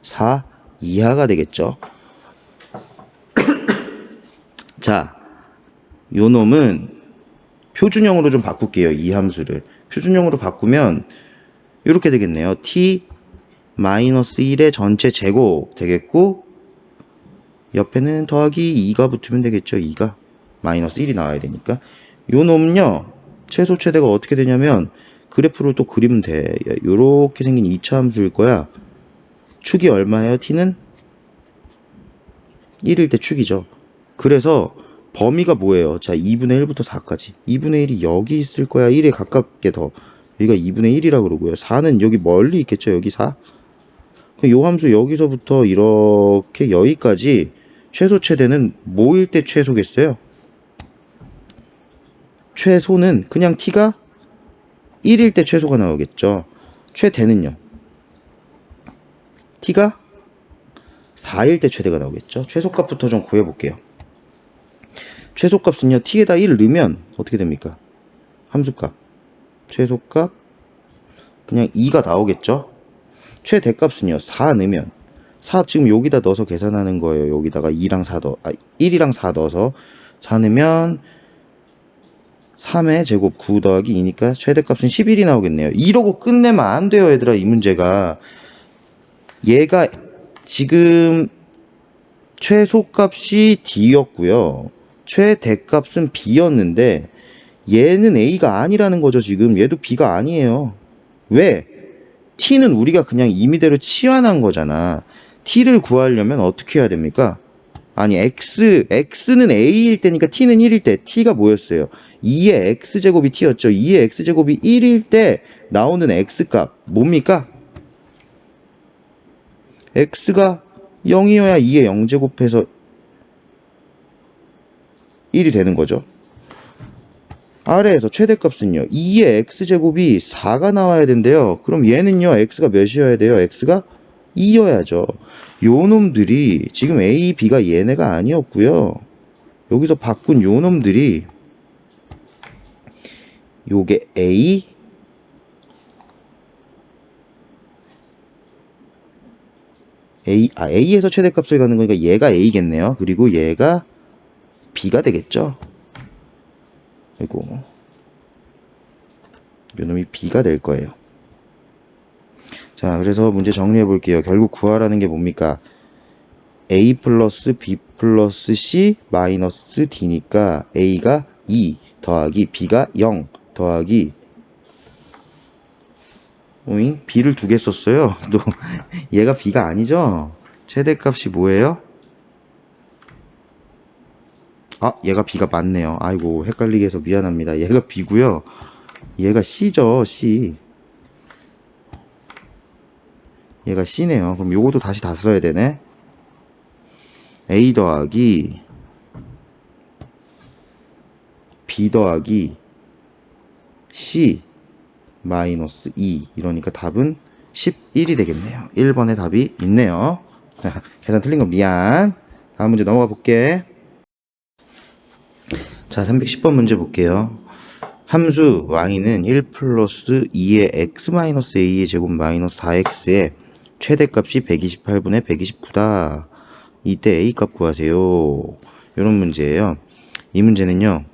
4 이하가 되겠죠. 자, 요 놈은 표준형으로 좀 바꿀게요. 이 함수를. 표준형으로 바꾸면 이렇게 되겠네요. t 마이너스 1의 전체 제곱 되겠고 옆에는 더하기 2가 붙으면 되겠죠. 2가 마이너스 1이 나와야 되니까. 요 놈은요. 최소 최대가 어떻게 되냐면 그래프를 또 그리면 돼. 요렇게 생긴 2차 함수일 거야. 축이 얼마예요? t는 1일 때 축이죠. 그래서 범위가 뭐예요? 자, 2분의 1부터 4까지. 2분의 1이 여기 있을 거야. 1에 가깝게 더. 여기가 2분의 1이라고 그러고요. 4는 여기 멀리 있겠죠. 여기 4. 요 함수 여기서부터 이렇게 여기까지 최소 최대는 뭐일 때 최소겠어요? 최소는 그냥 t가 1일 때 최소가 나오겠죠. 최대는요? t가 4일 때 최대가 나오겠죠. 최소값부터 좀 구해볼게요. 최소값은요, t에다 1 넣으면 어떻게 됩니까? 함수값. 최소값, 그냥 2가 나오겠죠? 최대값은요, 4 넣으면, 4 지금 여기다 넣어서 계산하는 거예요. 여기다가 2랑 4 1이랑 4 넣어서 4 넣으면 3의 제곱 9 더하기 2니까 최대값은 11이 나오겠네요. 이러고 끝내면 안 돼요, 얘들아, 이 문제가. 얘가 지금 최소값이 d였고요. 최대값은 b였는데 얘는 a가 아니라는 거죠. 지금 얘도 b가 아니에요. 왜? t는 우리가 그냥 임의대로 치환한 거잖아. t를 구하려면 어떻게 해야 됩니까? 아니 x는 a일 때니까 t는 1일 때 t가 뭐였어요? 2의 x제곱이 t였죠. 2의 x제곱이 1일 때 나오는 x값 뭡니까? x가 0이어야 2의 0제곱해서 1이 되는 거죠. 아래에서 최대값은요. 2의 x제곱이 4가 나와야 된대요. 그럼 얘는요. x가 몇이어야 돼요? x가 2여야죠. 요 놈들이 지금 a, b가 얘네가 아니었고요. 여기서 바꾼 요 놈들이 요게 a에서 최대값을 갖는 거니까 얘가 a겠네요. 그리고 얘가 b가 되겠죠. 그리고 요 놈이 b가 될 거예요. 자, 그래서 문제 정리해 볼게요. 결국 구하라는 게 뭡니까? a 플러스 b 플러스 c 마이너스 d니까 a가 2 더하기 b가 0 더하기 b를 두 개 썼어요. 또 얘가 b가 아니죠? 최대값이 뭐예요? 아, 얘가 b가 맞네요. 아이고, 헷갈리게 해서 미안합니다. 얘가 b고요. 얘가 c죠, c. 얘가 c네요. 그럼 요것도 다시 다 써야 되네. a 더하기 b 더하기 c 마이너스 2 이러니까 답은 11이 되겠네요. 1번의 답이 있네요. 계산 틀린 거 미안. 다음 문제 넘어가 볼게. 자, 310번 문제 볼게요. 함수 y는 1 플러스 2의 x 마이너스 a의 제곱 마이너스 4x의 최대값이 128분의 129다. 이때 a 값 구하세요. 이런 문제예요. 이 문제는요.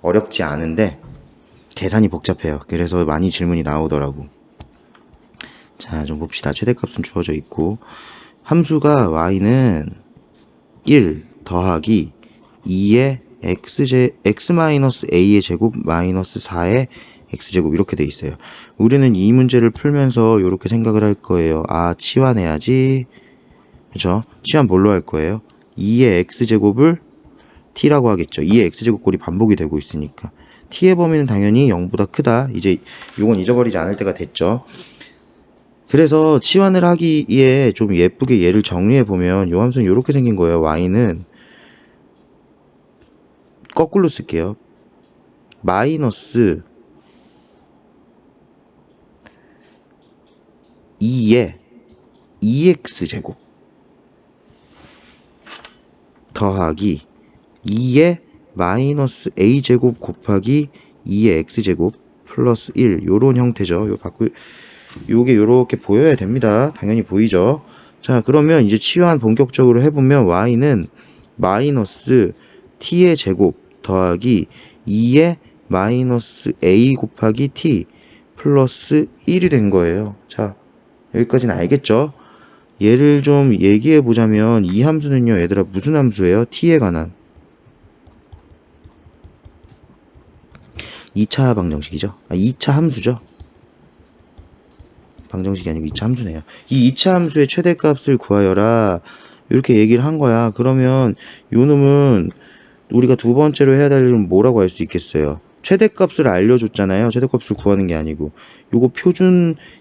어렵지 않은데 계산이 복잡해요. 그래서 많이 질문이 나오더라고. 자, 좀 봅시다. 최대값은 주어져 있고 함수가 y는 1 더하기 2의 x-a의 제곱 마이너스 4의 x제곱 이렇게 돼 있어요. 우리는 이 문제를 풀면서 이렇게 생각을 할 거예요. 아, 치환해야지. 그렇죠? 치환 뭘로 할 거예요? 2의 x제곱을 t라고 하겠죠. 2의 x제곱꼴이 반복이 되고 있으니까. t의 범위는 당연히 0보다 크다. 이제 이건 잊어버리지 않을 때가 됐죠. 그래서 치환을 하기에 좀 예쁘게 얘를 정리해 보면 요 함수는 이렇게 생긴 거예요. y는 거꾸로 쓸게요. 마이너스 2의 2x제곱 더하기 2의 마이너스 a제곱 곱하기 2의 x제곱 플러스 1 요런 형태죠. 요게 요렇게 보여야 됩니다. 당연히 보이죠. 자, 그러면 이제 치환 본격적으로 해보면 y는 마이너스 t의 제곱 더하기 2의 마이너스 a 곱하기 t 플러스 1이 된 거예요. 자, 여기까지는 알겠죠? 얘를 좀 얘기해 보자면 이 함수는요, 얘들아 무슨 함수예요? t에 관한 2차 방정식이죠. 2차 함수죠. 방정식이 아니고 2차 함수네요. 이 2차 함수의 최대값을 구하여라. 이렇게 얘기를 한 거야. 그러면 요 놈은 우리가 두 번째로 해야 될 일은 뭐라고 할 수 있겠어요? 최대값을 알려줬잖아요. 최대값을 구하는 게 아니고 요거 요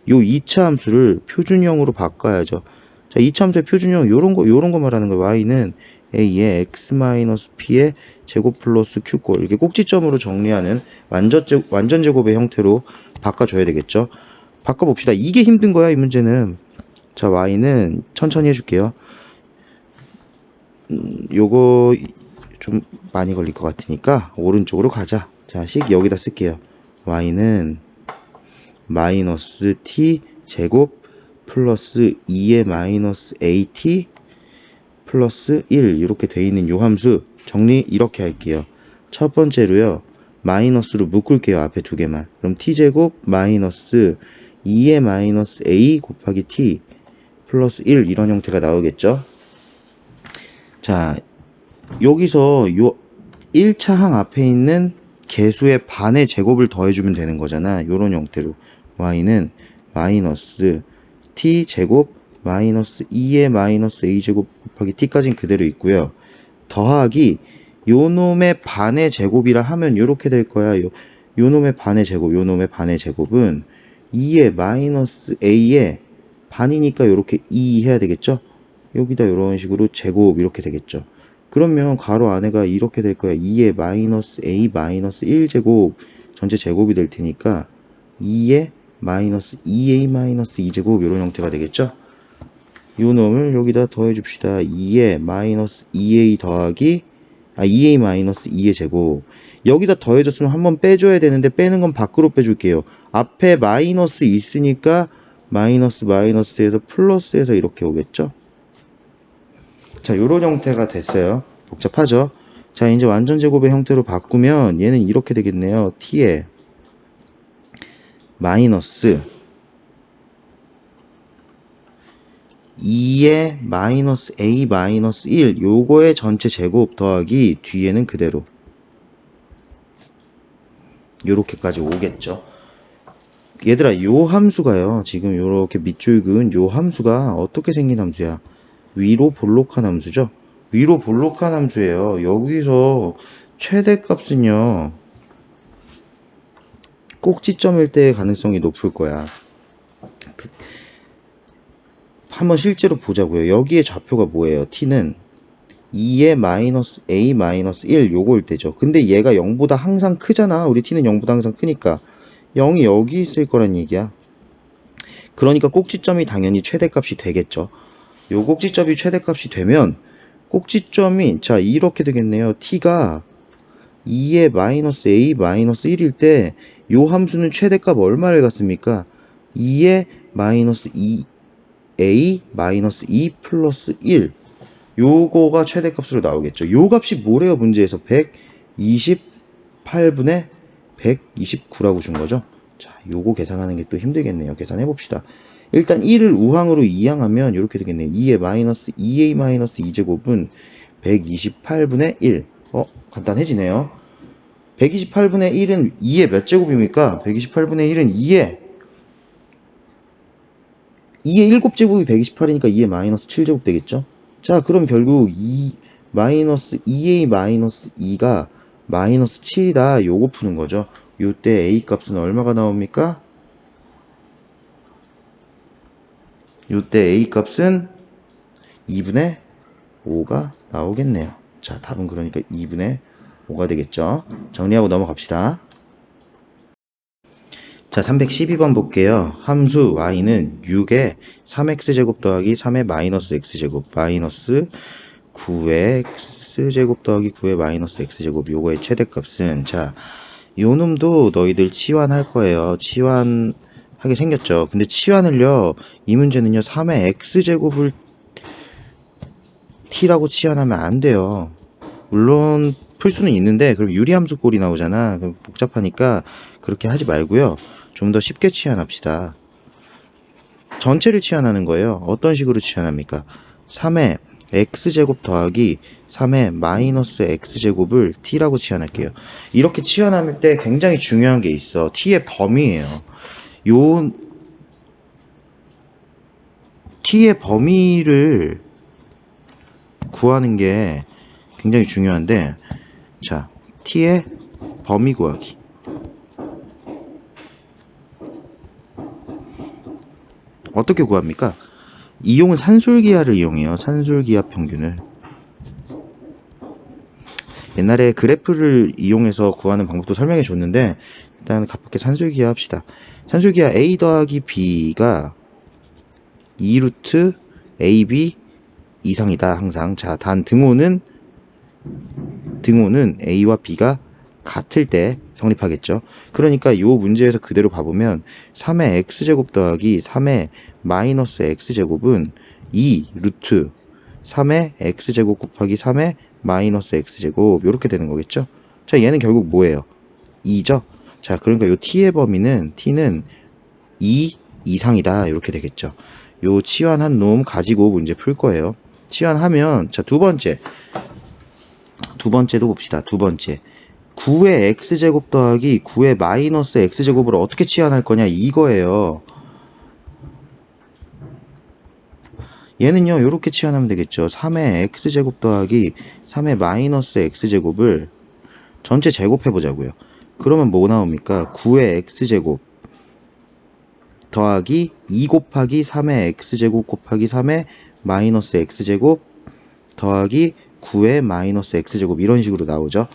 2차 함수를 표준형으로 바꿔야죠. 자, 2차 함수의 표준형 요런 거 말하는 거예요. y는 a의 x-p의 제곱 플러스 q꼴 이렇게 꼭지점으로 정리하는 완전 제곱의 형태로 바꿔줘야 되겠죠. 바꿔봅시다. 이게 힘든 거야, 이 문제는. 자, y는 천천히 해줄게요. 요거 좀 많이 걸릴 것 같으니까 오른쪽으로 가자. 자, 식 여기다 쓸게요. y는 마이너스 t 제곱 플러스 2의 마이너스 at 플러스 1 이렇게 돼 있는 요 함수 정리 이렇게 할게요. 첫 번째로요. 마이너스로 묶을게요. 앞에 두 개만. 그럼 t제곱 마이너스 2의 마이너스 a 곱하기 t 플러스 1 이런 형태가 나오겠죠. 자, 여기서 요 1차 항 앞에 있는 개수의 반의 제곱을 더해주면 되는 거잖아. 요런 형태로 y는 마이너스 t 제곱 마이너스 2의 마이너스 a 제곱 곱하기 t까지는 그대로 있고요. 더하기 요 놈의 반의 제곱이라 하면 요렇게 될 거야. 요 놈의 반의 제곱, 요 놈의 반의 제곱은 2의 마이너스 a의 반이니까 요렇게 2 해야 되겠죠? 여기다 이런 식으로 제곱 이렇게 되겠죠. 그러면 괄호 안에가 이렇게 될 거야. 2의 마이너스 a 마이너스 1제곱 전체 제곱이 될 테니까 2의 마이너스 2a 마이너스 2제곱 이런 형태가 되겠죠. 요 놈을 여기다 더해 줍시다. 2의 마이너스 2a 더하기 2a 마이너스 2의 제곱. 여기다 더해줬으면 한번 빼줘야 되는데 빼는 건 밖으로 빼줄게요. 앞에 마이너스 있으니까 마이너스 마이너스에서 플러스에서 이렇게 오겠죠. 자, 요런 형태가 됐어요. 복잡하죠? 자, 이제 완전 제곱의 형태로 바꾸면 얘는 이렇게 되겠네요. t에 마이너스 2의 마이너스 a 마이너스 1 요거의 전체 제곱 더하기 뒤에는 그대로 요렇게까지 오겠죠. 얘들아, 요 함수가요, 지금 요렇게 밑줄 그은 요 함수가 어떻게 생긴 함수야? 위로 볼록한 함수죠. 위로 볼록한 함수예요. 여기서 최대값은요 꼭지점일 때의 가능성이 높을 거야. 한번 실제로 보자고요. 여기에 좌표가 뭐예요? t는 2의 마이너스 a 마이너스 1 요거일 때죠. 근데 얘가 0보다 항상 크잖아. 우리 t는 0보다 항상 크니까 0이 여기 있을 거란 얘기야. 그러니까 꼭지점이 당연히 최대값이 되겠죠. 요 꼭지점이 최대값이 되면 꼭지점이 자 이렇게 되겠네요. t가 2의 마이너스 a 마이너스 1일 때 요 함수는 최대값 얼마를 갖습니까? 2의 마이너스 2a 마이너스 2 플러스 1 요거가 최대값으로 나오겠죠. 요 값이 뭐래요? 문제에서 128분의 129라고 준 거죠. 자, 요거 계산하는 게 또 힘들겠네요. 계산해 봅시다. 일단 1을 우항으로 이항하면 이렇게 되겠네요. 2의 마이너스 2a 마이너스 2제곱은 128분의 1. 간단해지네요. 128분의 1은 2의 몇 제곱입니까? 128분의 1은 2의 7제곱이 128이니까 2의 마이너스 7제곱 되겠죠? 자, 그럼 결국 2 마이너스 2a 마이너스 2가 마이너스 7이다. 요거 푸는 거죠. 요때 a 값은 얼마가 나옵니까? 요때 a 값은 2분의 5가 나오겠네요. 자, 답은 그러니까 2분의 5가 되겠죠. 정리하고 넘어갑시다. 자, 312번 볼게요. 함수 y는 6의 3x제곱 더하기 3의 마이너스 x제곱 마이너스 9의 x제곱 더하기 9의 마이너스 x제곱 요거의 최대값은 자, 요 놈도 너희들 치환할 거예요. 치환하게 생겼죠. 근데 치환을요, 이 문제는요 3의 x제곱을 t라고 치환하면 안 돼요. 물론 풀 수는 있는데 그럼 유리함수 꼴이 나오잖아. 그럼 복잡하니까 그렇게 하지 말고요. 좀 더 쉽게 치환합시다. 전체를 치환하는 거예요. 어떤 식으로 치환합니까? 3의 x제곱 더하기 3의 마이너스 x제곱을 t라고 치환할게요. 이렇게 치환할 때 굉장히 중요한 게 있어. t의 범위예요. 요 t의 범위를 구하는 게 굉장히 중요한데, 자, t의 범위 구하기. 어떻게 구합니까? 이용은 산술기하를 이용해요. 산술기하 평균을. 옛날에 그래프를 이용해서 구하는 방법도 설명해 줬는데 일단 가볍게 산술기하 합시다. 산술기하 a 더하기 b가 2루트 ab 이상이다 항상. 자, 단 등호는 a와 b가 같을 때 성립하겠죠. 그러니까 이 문제에서 그대로 봐보면 3의 x제곱 더하기 3의 마이너스 x제곱은 2 루트 3의 x제곱 곱하기 3의 마이너스 x제곱 이렇게 되는 거겠죠. 자, 얘는 결국 뭐예요? 2죠. 자, 그러니까 요 t의 범위는 t는 2 이상이다 이렇게 되겠죠. 요 치환한 놈 가지고 문제 풀 거예요. 치환하면 자, 두 번째도 봅시다. 두 번째 9의 x제곱 더하기 9의 마이너스 x제곱을 어떻게 치환할 거냐 이거예요. 얘는요 요렇게 치환하면 되겠죠. 3의 x제곱 더하기 3의 마이너스 x제곱을 전체 제곱해 보자고요. 그러면 뭐 나옵니까? 9의 x제곱 더하기 2 곱하기 3의 x제곱 곱하기 3의 마이너스 x제곱 더하기 9의 마이너스 x제곱 이런 식으로 나오죠.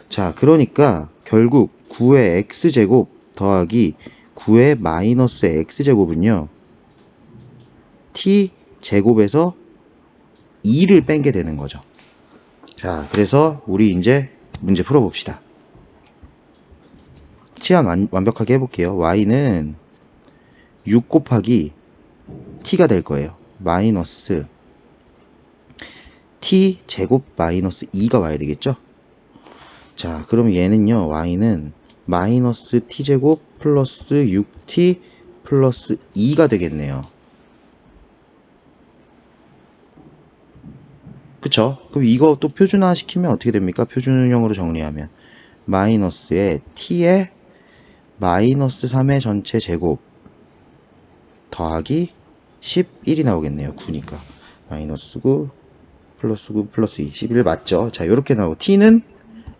자, 그러니까 결국 9의 x제곱 더하기 9의 마이너스 x제곱은요 t 제곱에서 2를 뺀게 되는 거죠. 자, 그래서 우리 이제 문제 풀어봅시다. 치환 완벽하게 해볼게요. y는 6 곱하기 t가 될 거예요. 마이너스 t 제곱 마이너스 2가 와야 되겠죠? 자, 그럼 얘는요, y는 마이너스 t 제곱 플러스 6t 플러스 2가 되겠네요. 그쵸? 그럼 이거 또 표준화 시키면 어떻게 됩니까? 표준형으로 정리하면 마이너스에 t의 마이너스 3의 전체 제곱 더하기 11이 나오겠네요. 9니까 마이너스 9 플러스 9 플러스 2 11 맞죠? 자, 요렇게 나오고 t는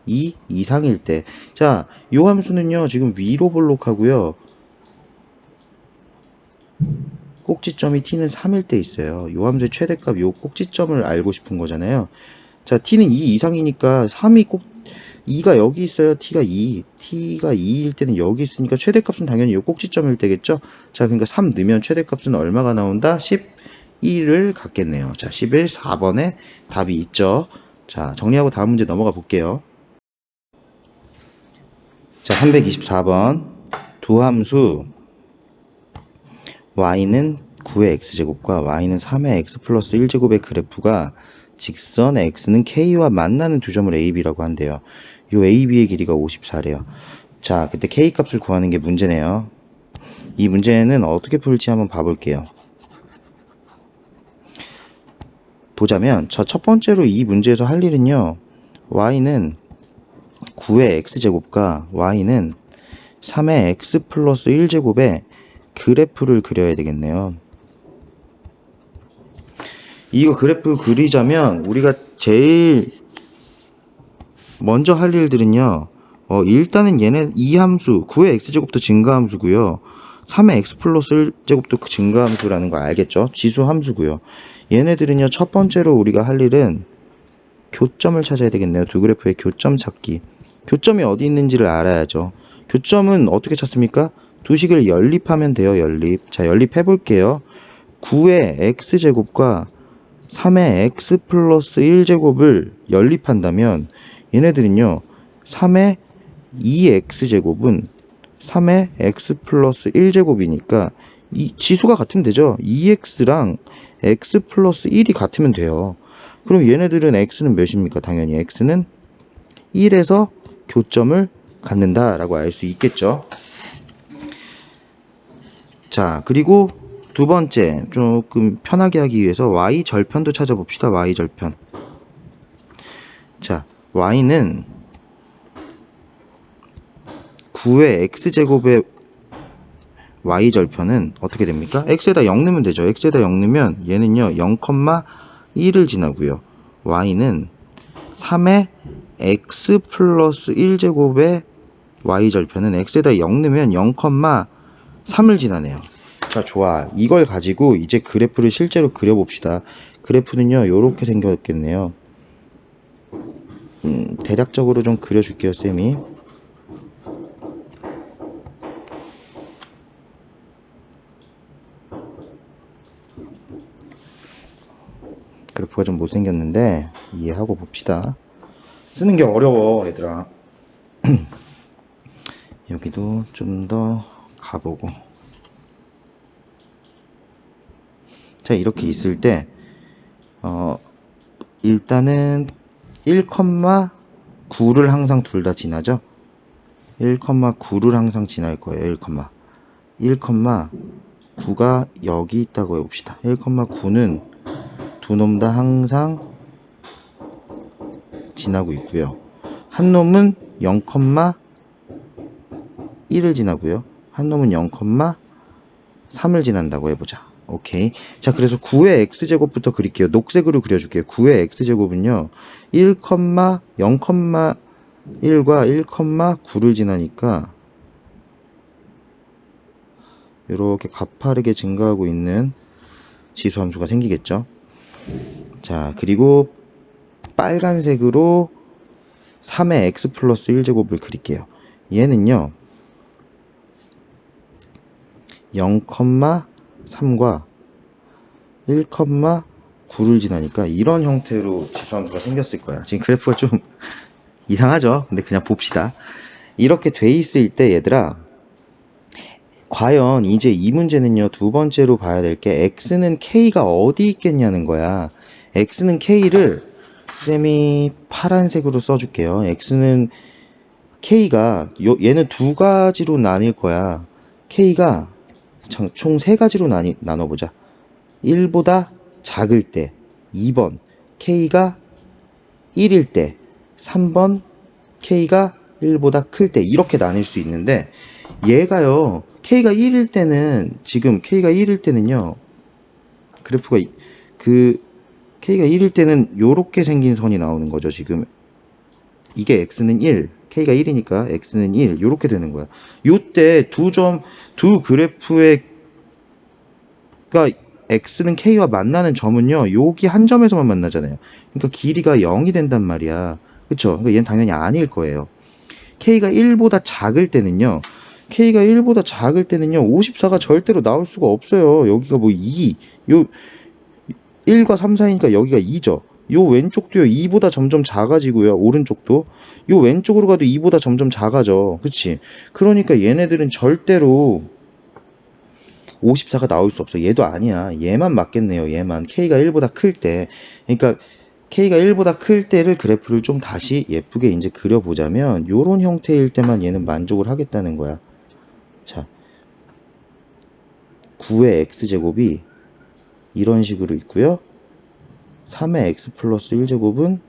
2 이상일 때, 자, 요 함수는요 지금 위로 볼록하고요 꼭지점이 t는 3일 때 있어요. 요 함수의 최대값 요 꼭지점을 알고 싶은 거잖아요. 자, t는 2 이상이니까 3이 꼭 2가 여기 있어요. t가 2일 때는 여기 있으니까 최대값은 당연히 요 꼭지점일 때겠죠. 자, 그러니까 3 넣으면 최대값은 얼마가 나온다? 11을 갖겠네요. 자, 11 4번에 답이 있죠. 자, 정리하고 다음 문제 넘어가 볼게요. 자, 324번 두 함수 y는 9의 x제곱과 y는 3의 x 플러스 1제곱의 그래프가 직선 x는 k와 만나는 두 점을 a, b라고 한대요. 요 a, b의 길이가 54래요. 자, 그때 k 값을 구하는 게 문제네요. 이 문제는 어떻게 풀지 한번 봐볼게요. 보자면 첫 번째로 이 문제에서 할 일은요, y는 9의 x제곱과 y는 3의 x 플러스 1제곱의 그래프를 그려야 되겠네요. 이거 그래프 그리자면 우리가 제일 먼저 할 일들은요, 일단은 얘네 이 함수 9의 x제곱도 증가함수고요, 3의 x 플러스 1제곱도 증가함수라는 거 알겠죠? 지수 함수고요. 얘네들은요, 첫 번째로 우리가 할 일은 교점을 찾아야 되겠네요. 두 그래프의 교점 찾기. 교점이 어디 있는지를 알아야죠. 교점은 어떻게 찾습니까? 두 식을 연립하면 돼요. 연립. 자, 연립해 볼게요. 9의 x제곱과 3의 x 플러스 1제곱을 연립한다면 얘네들은요, 3의 2x제곱은 3의 x 플러스 1제곱이니까 이 지수가 같으면 되죠. 2x랑 x 플러스 1이 같으면 돼요. 그럼 얘네들은 x는 몇입니까? 당연히 x는 1에서 교점을 갖는다 라고 알 수 있겠죠. 자, 그리고 두 번째, 조금 편하게 하기 위해서 y절편도 찾아봅시다. y절편. 자, y는 9의 x제곱의 y절편은 어떻게 됩니까? x에다 0 넣으면 되죠. x에다 0 넣으면 얘는요 0,1을 지나고요, y는 3의 x 플러스 1제곱의 y절편은 x에다 0 넣으면 0,3을 지나네요. 자, 좋아. 이걸 가지고 이제 그래프를 실제로 그려봅시다. 그래프는요 요렇게 생겼겠네요. 대략적으로 좀 그려줄게요, 쌤이. 그래프가 좀 못생겼는데 이해하고 봅시다. 쓰는 게 어려워, 얘들아. 여기도 좀 더 가보고. 자, 이렇게 있을 때 일단은 1,9를 항상 둘 다 지나죠. 1,9를 항상 지날 거예요. 1,9가 여기 있다고 해봅시다. 1,9는 두 놈 다 항상 지나고 있고요. 한 놈은 0,1을 지나고요. 한 놈은 0,3을 지난다고 해보자. 오케이. 자, 그래서 9의 x제곱부터 그릴게요. 녹색으로 그려줄게요. 9의 x제곱은요, 1, 0,1과 1,9를 지나니까 이렇게 가파르게 증가하고 있는 지수함수가 생기겠죠. 자, 그리고 빨간색으로 3의 x 플러스 1제곱을 그릴게요. 얘는요, 0,3과 1,9를 지나니까 이런 형태로 지수함수가 생겼을 거야. 지금 그래프가 좀 이상하죠? 근데 그냥 봅시다. 이렇게 돼 있을 때 얘들아, 과연 이제 이 문제는요, 두 번째로 봐야 될 게 x는 k가 어디 있겠냐는 거야. x는 k를 쌤이 파란색으로 써줄게요. x는 k가 얘는 두 가지로 나뉠 거야. k가 총 세 가지로 나눠보자. 1보다 작을 때, 2번 k가 1일 때, 3번 k가 1보다 클 때, 이렇게 나뉠 수 있는데 얘가요, k가 1일 때는, 지금 k가 1일 때는요, 그래프가 k가 1일 때는 요렇게 생긴 선이 나오는 거죠. 지금 이게 x는 1, k가 1이니까 x는 1, 요렇게 되는 거야. 요때 두 그래프의 그러니까 x는 k와 만나는 점은요, 여기 한 점에서만 만나잖아요. 그러니까 길이가 0이 된단 말이야. 그쵸? 그러니까 얘는 당연히 아닐 거예요. k가 1보다 작을 때는요, 54가 절대로 나올 수가 없어요. 여기가 뭐 2, 1과 3 사이니까 여기가 2죠. 요 왼쪽도요, 2보다 점점 작아지고요. 오른쪽도 요 왼쪽으로 가도 2보다 점점 작아져. 그치? 그러니까 얘네들은 절대로 54가 나올 수 없어. 얘도 아니야. 얘만 맞겠네요. 얘만. k가 1보다 클 때. 그러니까 k가 1보다 클 때를 그래프를 좀 다시 예쁘게 이제 그려보자면 요런 형태일 때만 얘는 만족을 하겠다는 거야. 자, 9의 x제곱이 이런 식으로 있고요. 3의 x 플러스 1제곱은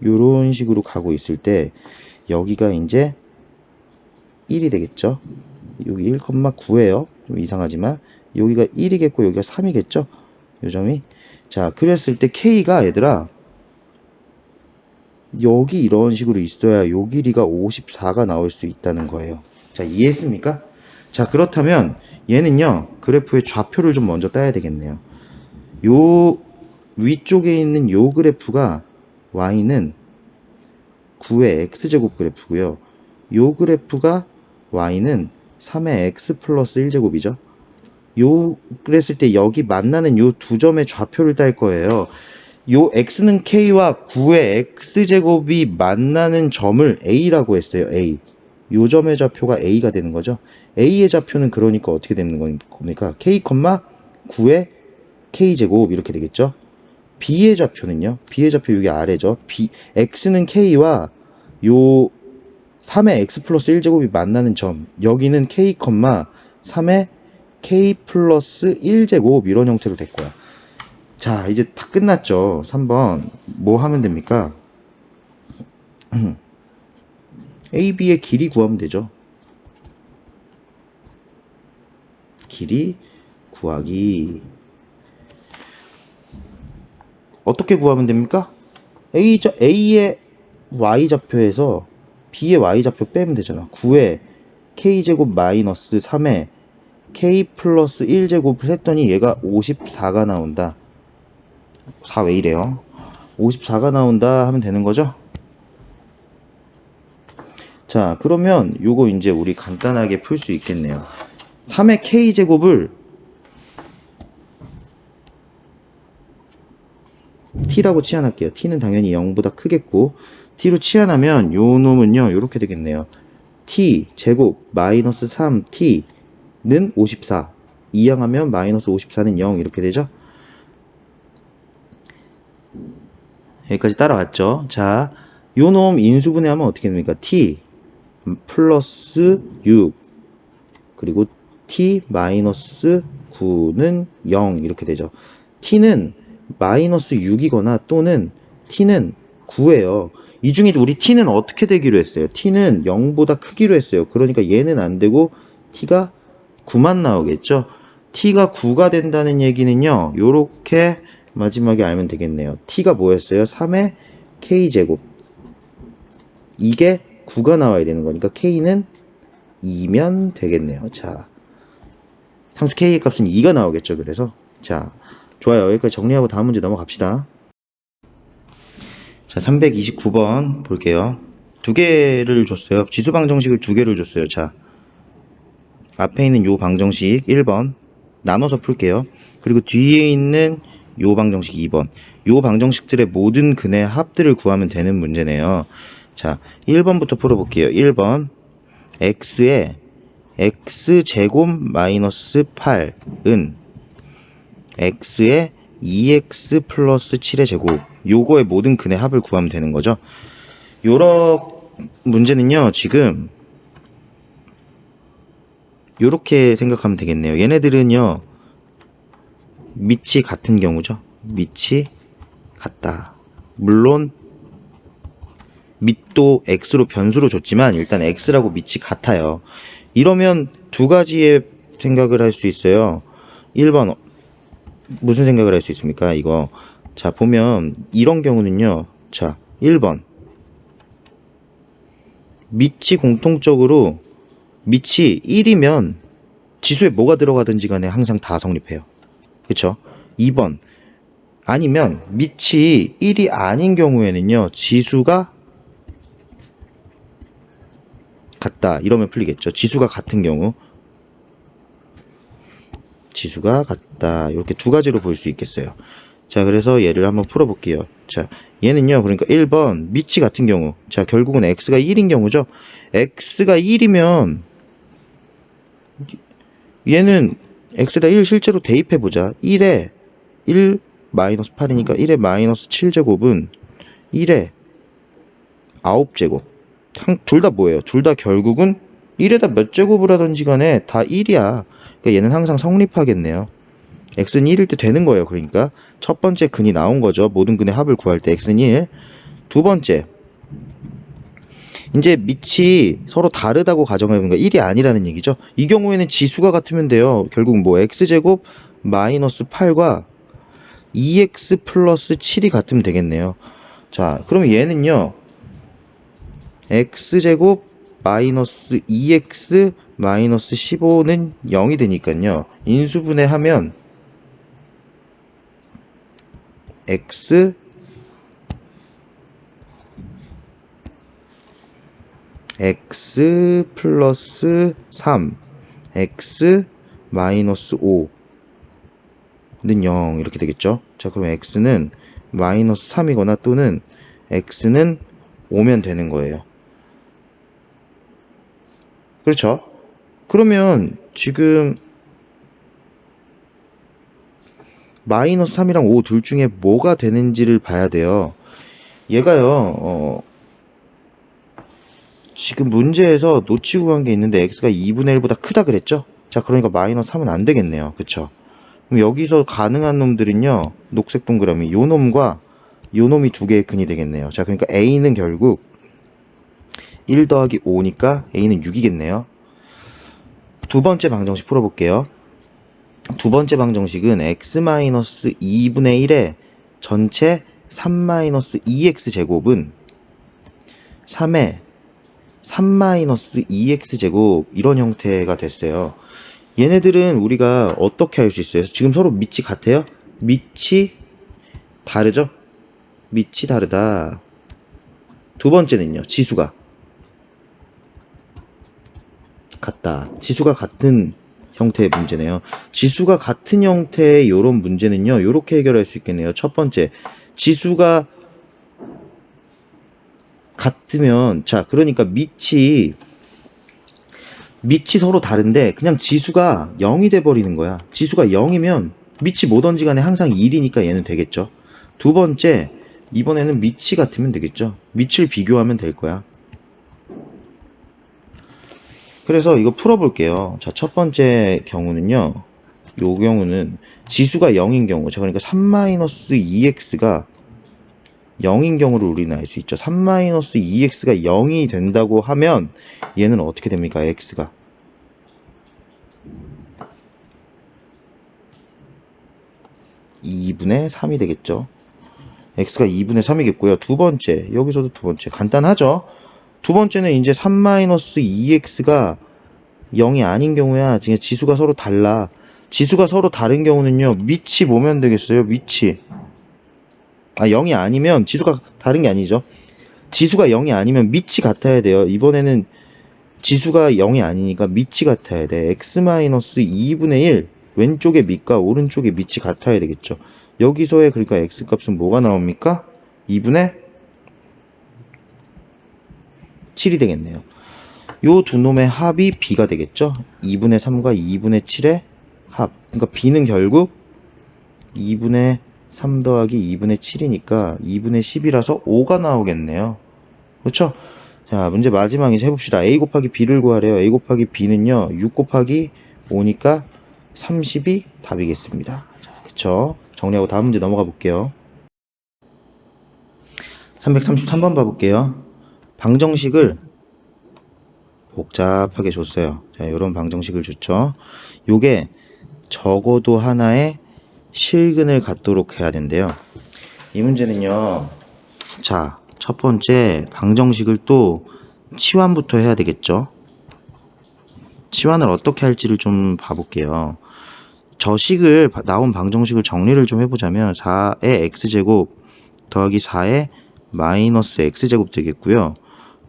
요런 식으로 가고 있을 때 여기가 이제 1이 되겠죠. 여기 1,9예요. 좀 이상하지만 여기가 1이겠고 여기가 3이겠죠. 요 점이. 자, 그랬을 때 k가 얘들아 여기 이런 식으로 있어야 요 길이가 54가 나올 수 있다는 거예요. 자, 이해했습니까? 자, 그렇다면 얘는요, 그래프의 좌표를 좀 먼저 따야 되겠네요. 요 위쪽에 있는 요 그래프가 y는 9의 x제곱 그래프고요. 요 그래프가 y는 3의 x 플러스 1제곱이죠. 그랬을 때 여기 만나는 요 두 점의 좌표를 딸 거예요. 요 x는 k와 9의 x제곱이 만나는 점을 a라고 했어요. a. 요 점의 좌표가 a가 되는 거죠. a의 좌표는 그러니까 어떻게 되는 겁니까? k, 9의 k제곱 이렇게 되겠죠. b의 좌표는요. b의 좌표 여기 아래죠. x는 k와 요 3의 x 플러스 1제곱이 만나는 점, 여기는 k, 3의 k 플러스 1제곱 이런 형태로 될 거야. 자, 이제 다 끝났죠. 3번 뭐 하면 됩니까? AB의 길이 구하면 되죠. 길이 구하기. 어떻게 구하면 됩니까? A의 y좌표에서 B의 y좌표 빼면 되잖아. 9의 k제곱 마이너스 3의 k 플러스 1제곱을 했더니 얘가 54가 나온다. 4 왜 이래요? 54가 나온다 하면 되는 거죠? 자, 그러면 요거 이제 우리 간단하게 풀 수 있겠네요. 3의 k제곱을 t라고 치환할게요. t는 당연히 0보다 크겠고, t로 치환하면 요 놈은요, 요렇게 되겠네요. t 제곱 마이너스 3t는 54. 이항하면 마이너스 54는 0 이렇게 되죠? 여기까지 따라왔죠? 자, 요 놈 인수분해하면 어떻게 됩니까? t 플러스 6 그리고 t 마이너스 9는 0 이렇게 되죠. t는 마이너스 6이거나 또는 t는 9예요. 이 중에 우리 t는 어떻게 되기로 했어요? t는 0보다 크기로 했어요. 그러니까 얘는 안 되고 t가 9만 나오겠죠. t가 9가 된다는 얘기는요, 요렇게 마지막에 알면 되겠네요. t가 뭐였어요? 3의 k제곱. 이게 9가 나와야 되는 거니까 k는 2면 되겠네요. 자, 상수 k의 값은 2가 나오겠죠. 그래서 자, 좋아요. 여기까지 정리하고 다음 문제 넘어갑시다. 자, 329번 볼게요. 두 개를 줬어요. 지수 방정식을 두 개를 줬어요. 자, 앞에 있는 요 방정식 1번 나눠서 풀게요. 그리고 뒤에 있는 요 방정식 2번. 요 방정식들의 모든 근의 합들을 구하면 되는 문제네요. 자, 1번부터 풀어볼게요. 1번 x의 x제곱 마이너스 8은 x의 2x 플러스 7의 제곱, 요거의 모든 근의 합을 구하면 되는 거죠. 요런 문제는요, 지금 요렇게 생각하면 되겠네요. 얘네들은요, 밑이 같은 경우죠. 밑이 같다. 물론 밑도 x로 변수로 줬지만 일단 x라고 밑이 같아요. 이러면 두 가지의 생각을 할 수 있어요. 1번 무슨 생각을 할 수 있습니까? 이거 자, 보면 이런 경우는요, 자, 1번 밑이 공통적으로 밑이 1이면 지수에 뭐가 들어가든지 간에 항상 다 성립해요. 그쵸? 2번 아니면 밑이 1이 아닌 경우에는요, 지수가 같다 이러면 풀리겠죠. 지수가 같은 경우, 지수가 같다, 이렇게 두 가지로 볼 수 있겠어요. 자, 그래서 얘를 한번 풀어볼게요. 자, 얘는요, 그러니까 1번 밑이 같은 경우, 자, 결국은 x가 1인 경우죠. x가 1이면 얘는 x에다 1 실제로 대입해보자. 1에 1 마이너스 8이니까 1에 마이너스 7제곱은 1에 9제곱. 둘 다 뭐예요? 둘 다 결국은 1에다 몇 제곱을 하든지 간에 다 1이야. 그러니까 얘는 항상 성립하겠네요. x는 1일 때 되는 거예요. 그러니까 첫 번째 근이 나온 거죠. 모든 근의 합을 구할 때 x는 1. 두 번째, 이제 밑이 서로 다르다고 가정해보니까 1이 아니라는 얘기죠. 이 경우에는 지수가 같으면 돼요. 결국 뭐 x제곱 마이너스 8과 2x 플러스 7이 같으면 되겠네요. 자, 그러면 얘는요, x제곱 마이너스 2x 마이너스 15는 0이 되니까요, 인수분해하면 x 플러스 3 x 마이너스 5는 0 이렇게 되겠죠. 자, 그럼 x는 마이너스 3이거나 또는 x는 5면 되는 거예요. 그렇죠? 그러면 지금 마이너스 3이랑 5 둘 중에 뭐가 되는지를 봐야 돼요. 얘가요, 지금 문제에서 놓치고 간 게 있는데 x가 2분의 1보다 크다 그랬죠? 자, 그러니까 마이너스 3은 안 되겠네요. 그쵸? 그럼 여기서 가능한 놈들은요, 녹색 동그라미, 요 놈과 요 놈이 두 개의 근이 되겠네요. 자, 그러니까 a는 결국 1 더하기 5니까 a는 6이겠네요. 두 번째 방정식 풀어볼게요. 두 번째 방정식은 x-2분의 1의 전체 3-2x 제곱은 3의 3-2x 제곱, 이런 형태가 됐어요. 얘네들은 우리가 어떻게 할 수 있어요? 지금 서로 밑이 같아요? 밑이 다르죠? 밑이 다르다. 두 번째는요, 지수가 같다. 지수가 같은 형태의 문제네요. 지수가 같은 형태의 요런 문제는요, 요렇게 해결할 수 있겠네요. 첫 번째, 지수가 같으면, 자, 그러니까 밑이 서로 다른데 그냥 지수가 0이 돼 버리는 거야. 지수가 0이면 밑이 뭐든지 간에 항상 1이니까 얘는 되겠죠. 두 번째, 이번에는 밑이 같으면 되겠죠. 밑을 비교하면 될 거야. 그래서 이거 풀어볼게요. 자, 첫 번째 경우는요, 요 경우는 지수가 0인 경우, 자, 그러니까 3-2x가 0인 경우를 우리는 알 수 있죠. 3-2x가 0이 된다고 하면 얘는 어떻게 됩니까? x가 2분의 3이 되겠죠. x가 2분의 3이겠고요. 두 번째, 여기서도 두 번째 간단하죠. 두 번째는 이제 3-2x가 0이 아닌 경우야. 지금 지수가 서로 달라. 지수가 서로 다른 경우는요, 밑이 뭐면 되겠어요? 밑이 0이 아니면, 지수가 다른 게 아니죠. 지수가 0이 아니면 밑이 같아야 돼요. 이번에는 지수가 0이 아니니까 밑이 같아야 돼. x-2분의 1, 왼쪽의 밑과 오른쪽의 밑이 같아야 되겠죠. 여기서의 그러니까 x 값은 뭐가 나옵니까? 2분의 7이 되겠네요. 요 두 놈의 합이 b가 되겠죠. 2분의 3과 2분의 7의 합. 그러니까 b는 결국 2분의 3 더하기 2분의 7이니까 2분의 10이라서 5가 나오겠네요. 그렇죠? 자, 문제 마지막 이제 해봅시다. a 곱하기 b를 구하래요. a 곱하기 b는요, 6 곱하기 5니까 30이 답이겠습니다. 자, 그쵸? 정리하고 다음 문제 넘어가 볼게요. 333번 봐볼게요. 방정식을 복잡하게 줬어요. 자, 이런 방정식을 줬죠. 요게 적어도 하나의 실근을 갖도록 해야 된대요. 이 문제는요, 자, 첫 번째 방정식을 또 치환부터 해야 되겠죠. 치환을 어떻게 할지를 좀 봐볼게요. 저 식을, 나온 방정식을 정리를 좀 해보자면 4의 x제곱 더하기 4의 마이너스 x제곱 되겠고요.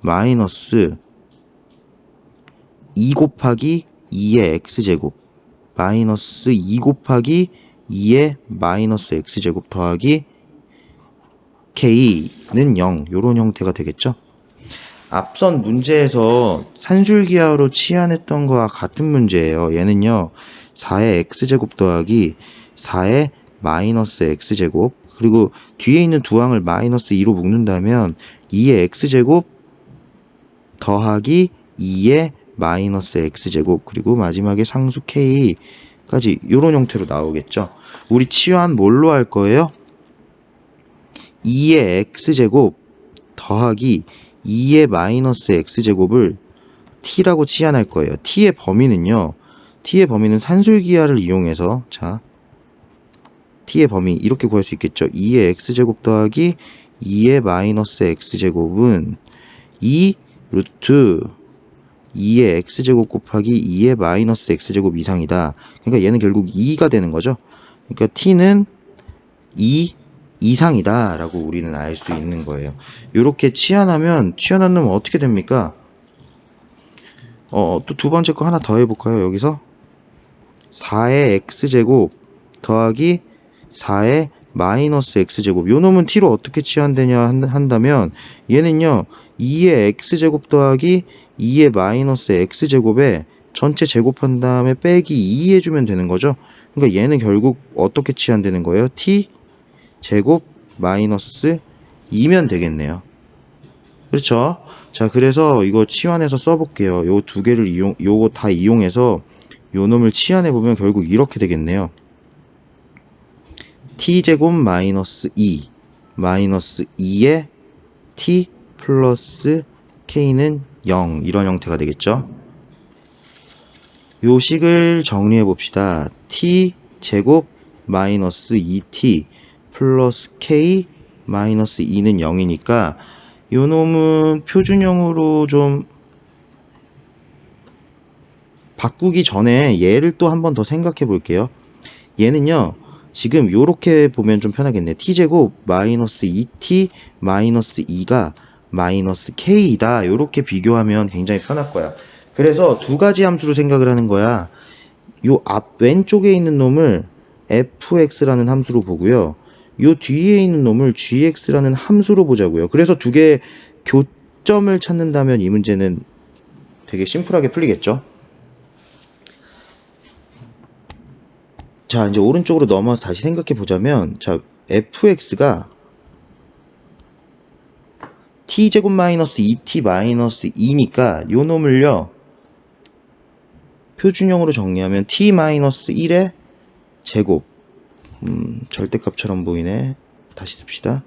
마이너스 2 곱하기 2의 x제곱 마이너스 2 곱하기 2의 마이너스 x제곱 더하기 k는 0, 요런 형태가 되겠죠. 앞선 문제에서 산술기하로 치환했던 거와 같은 문제예요. 얘는요, 4의 x제곱 더하기 4의 마이너스 x제곱, 그리고 뒤에 있는 두 항을 마이너스 2로 묶는다면 2의 x제곱 더하기 2의 마이너스 x제곱, 그리고 마지막에 상수 k까지 요런 형태로 나오겠죠. 우리 치환 뭘로 할 거예요? 2의 x제곱 더하기 2의 마이너스 x제곱을 t라고 치환할 거예요. t의 범위는요, t의 범위는 산술기하를 이용해서, 자, t의 범위 이렇게 구할 수 있겠죠. 2의 x제곱 더하기 2의 마이너스 x제곱은 2 루트 2의 x제곱 곱하기 2의 마이너스 x제곱 이상이다. 그러니까 얘는 결국 2가 되는 거죠. 그러니까 t는 2 이상이다 라고 우리는 알 수 있는 거예요. 이렇게 치환하면, 치환한 놈은 어떻게 됩니까? 또 두 번째 거 하나 더 해볼까요? 여기서 4의 x제곱 더하기 4의 마이너스 x제곱, 요 놈은 t로 어떻게 치환되냐 한다면 얘는요, 2의 x제곱 더하기 2의 마이너스 x제곱에 전체 제곱한 다음에 빼기 2 해주면 되는 거죠. 그러니까 얘는 결국 어떻게 치환되는 거예요? t 제곱 마이너스 2면 되겠네요. 그렇죠? 자, 그래서 이거 치환해서 써볼게요. 요 두 개를 요거 다 이용해서 요 놈을 치환해보면 결국 이렇게 되겠네요. t제곱 마이너스 2 마이너스 2의 t 플러스 k는 0, 이런 형태가 되겠죠. 요 식을 정리해 봅시다. t 제곱 마이너스 2t 플러스 k 마이너스 2는 0이니까 요 놈은 표준형으로 좀 바꾸기 전에 얘를 또 한 번 더 생각해 볼게요. 얘는요, 지금 요렇게 보면 좀 편하겠네. t제곱 마이너스 2t 마이너스 2가 마이너스 k이다. 요렇게 비교하면 굉장히 편할 거야. 그래서 두 가지 함수로 생각을 하는 거야. 요 앞 왼쪽에 있는 놈을 fx라는 함수로 보고요, 요 뒤에 있는 놈을 gx라는 함수로 보자고요. 그래서 두 개의 교점을 찾는다면 이 문제는 되게 심플하게 풀리겠죠. 자, 이제 오른쪽으로 넘어와서 다시 생각해 보자면, 자, fx가 t제곱 마이너스 2t 마이너스 2니까 요 놈을요, 표준형으로 정리하면 t 마이너스 1의 제곱, 절대값처럼 보이네. 다시 씁시다.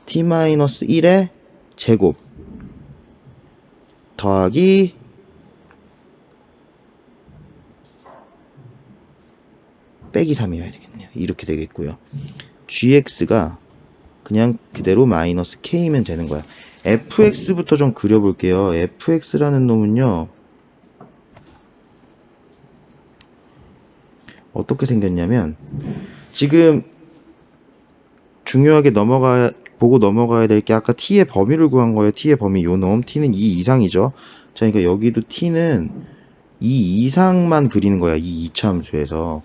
t 마이너스 1의 제곱 더하기 빼기 3이어야 되겠네요. 이렇게 되겠고요. gx가 그냥 그대로 마이너스 k면 되는 거야. fx부터 좀 그려볼게요. fx라는 놈은요, 어떻게 생겼냐면, 지금 중요하게 보고 넘어가야 될 게 아까 t의 범위를 구한 거예요. t의 범위 요 놈. t는 2 이상이죠. 자, 그러니까 여기도 t는 2 이상만 그리는 거야. 이 2차 함수에서.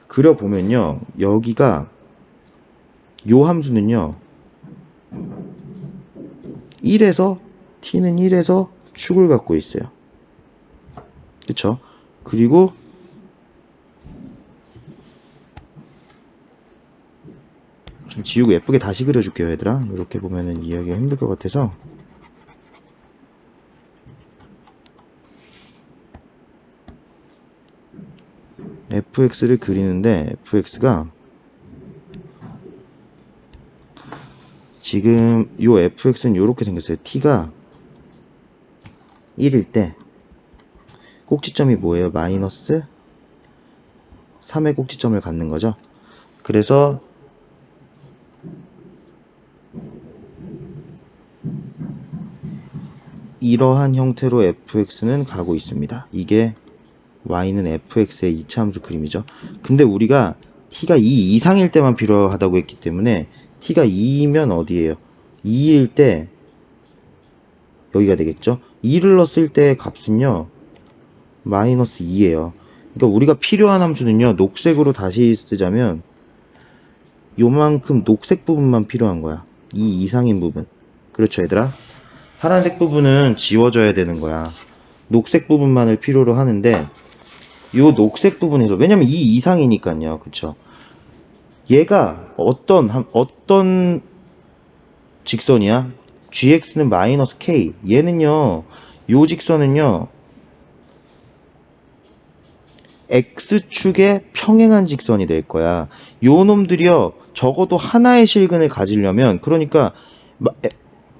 그려보면요. 여기가 요 함수는요. 1에서 t는 1에서 축을 갖고 있어요. 그쵸? 그리고 좀 지우고 예쁘게 다시 그려줄게요, 얘들아. 이렇게 보면은 이해하기가 힘들 것 같아서. fx를 그리는데 fx가 지금 요 fx는 요렇게 생겼어요. t가 1일 때 꼭지점이 뭐예요? 마이너스 3의 꼭지점을 갖는 거죠. 그래서 이러한 형태로 fx는 가고 있습니다. 이게 y는 fx의 2차 함수 그림이죠. 근데 우리가 t가 2 이상일 때만 필요하다고 했기 때문에 t가 2이면 어디예요? 2일 때 여기가 되겠죠. 2를 넣었을 때 값은요 마이너스 2예요. 그러니까 우리가 필요한 함수는요, 녹색으로 다시 쓰자면 요만큼 녹색 부분만 필요한 거야. 2 이상인 부분. 그렇죠, 얘들아? 파란색 부분은 지워져야 되는 거야. 녹색 부분만을 필요로 하는데 요 녹색 부분에서, 왜냐면 2 이상이니까요. 그쵸? 얘가 어떤 직선이야? gx는 마이너스 k. 얘는요, 요 직선은요, x축에 평행한 직선이 될 거야. 요 놈들이요, 적어도 하나의 실근을 가지려면, 그러니까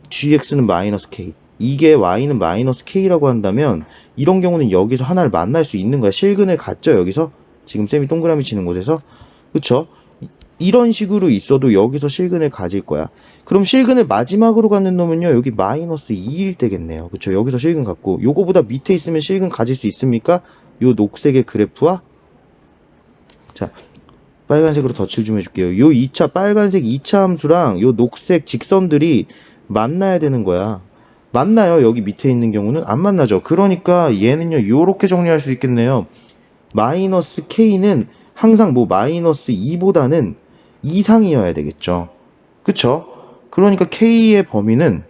gx는 마이너스 k, 이게 y는 마이너스 k라고 한다면 이런 경우는 여기서 하나를 만날 수 있는 거야. 실근을 갖죠, 여기서. 지금 쌤이 동그라미 치는 곳에서. 그쵸? 이런 식으로 있어도 여기서 실근을 가질 거야. 그럼 실근을 마지막으로 갖는 놈은요, 여기 마이너스 2일 때겠네요. 그쵸? 여기서 실근 갖고 요거보다 밑에 있으면 실근 가질 수 있습니까? 요 녹색의 그래프와, 자, 빨간색으로 덧칠 좀 해줄게요. 요 2차 빨간색 2차 함수랑 요 녹색 직선들이 만나야 되는 거야. 만나요? 여기 밑에 있는 경우는 안 만나죠. 그러니까 얘는요, 요렇게 정리할 수 있겠네요. 마이너스 k는 항상 뭐 마이너스 2보다는 이상이어야 되겠죠. 그쵸? 그러니까 k의 범위는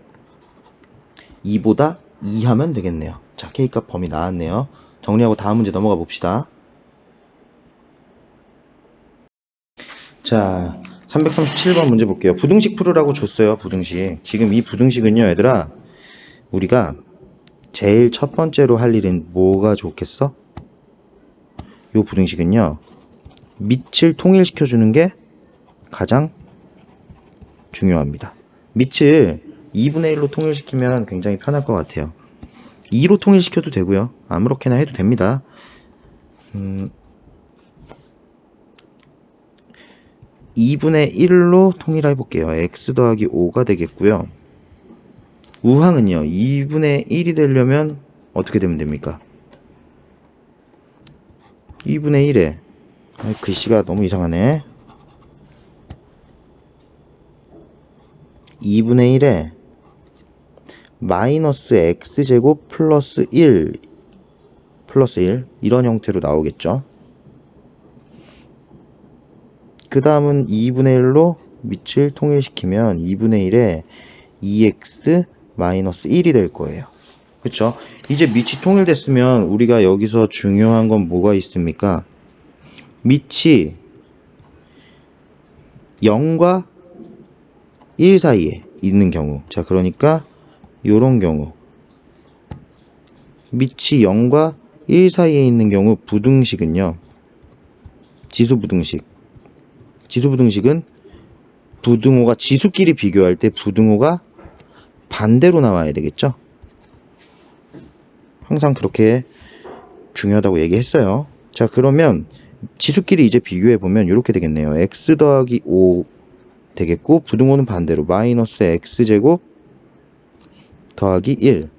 2보다 2하면 되겠네요. 자, k값 범위 나왔네요. 정리하고 다음 문제 넘어가 봅시다. 자, 337번 문제 볼게요. 부등식 풀으라고 줬어요. 부등식. 지금 이 부등식은요, 얘들아, 우리가 제일 첫 번째로 할 일은 뭐가 좋겠어? 요 부등식은요, 밑을 통일시켜 주는 게 가장 중요합니다. 밑을 2분의 1로 통일시키면 굉장히 편할 것 같아요. 2로 통일시켜도 되고요. 아무렇게나 해도 됩니다. 2분의 1로 통일해 볼게요. x 더하기 5가 되겠고요. 우항은요, 2분의 1이 되려면 어떻게 되면 됩니까? 2분의 1에, 글씨가 너무 이상하네. 2분의 1에 마이너스 x제곱 플러스 1 이런 형태로 나오겠죠. 그 다음은 2분의 1로 밑을 통일시키면 2분의 1에 2x 마이너스 1이 될 거예요. 그쵸? 이제 밑이 통일됐으면 우리가 여기서 중요한 건 뭐가 있습니까? 밑이 0과 1 사이에 있는 경우. 자, 그러니까 요런 경우, 밑이 0과 1 사이에 있는 경우 부등식은요, 지수부등식은 부등호가 지수끼리 비교할 때 부등호가 반대로 나와야 되겠죠? 항상 그렇게 중요하다고 얘기했어요. 자, 그러면 지수끼리 이제 비교해보면 이렇게 되겠네요. x 더하기 5 되겠고, 부등호는 반대로 마이너스 x제곱 더하기 1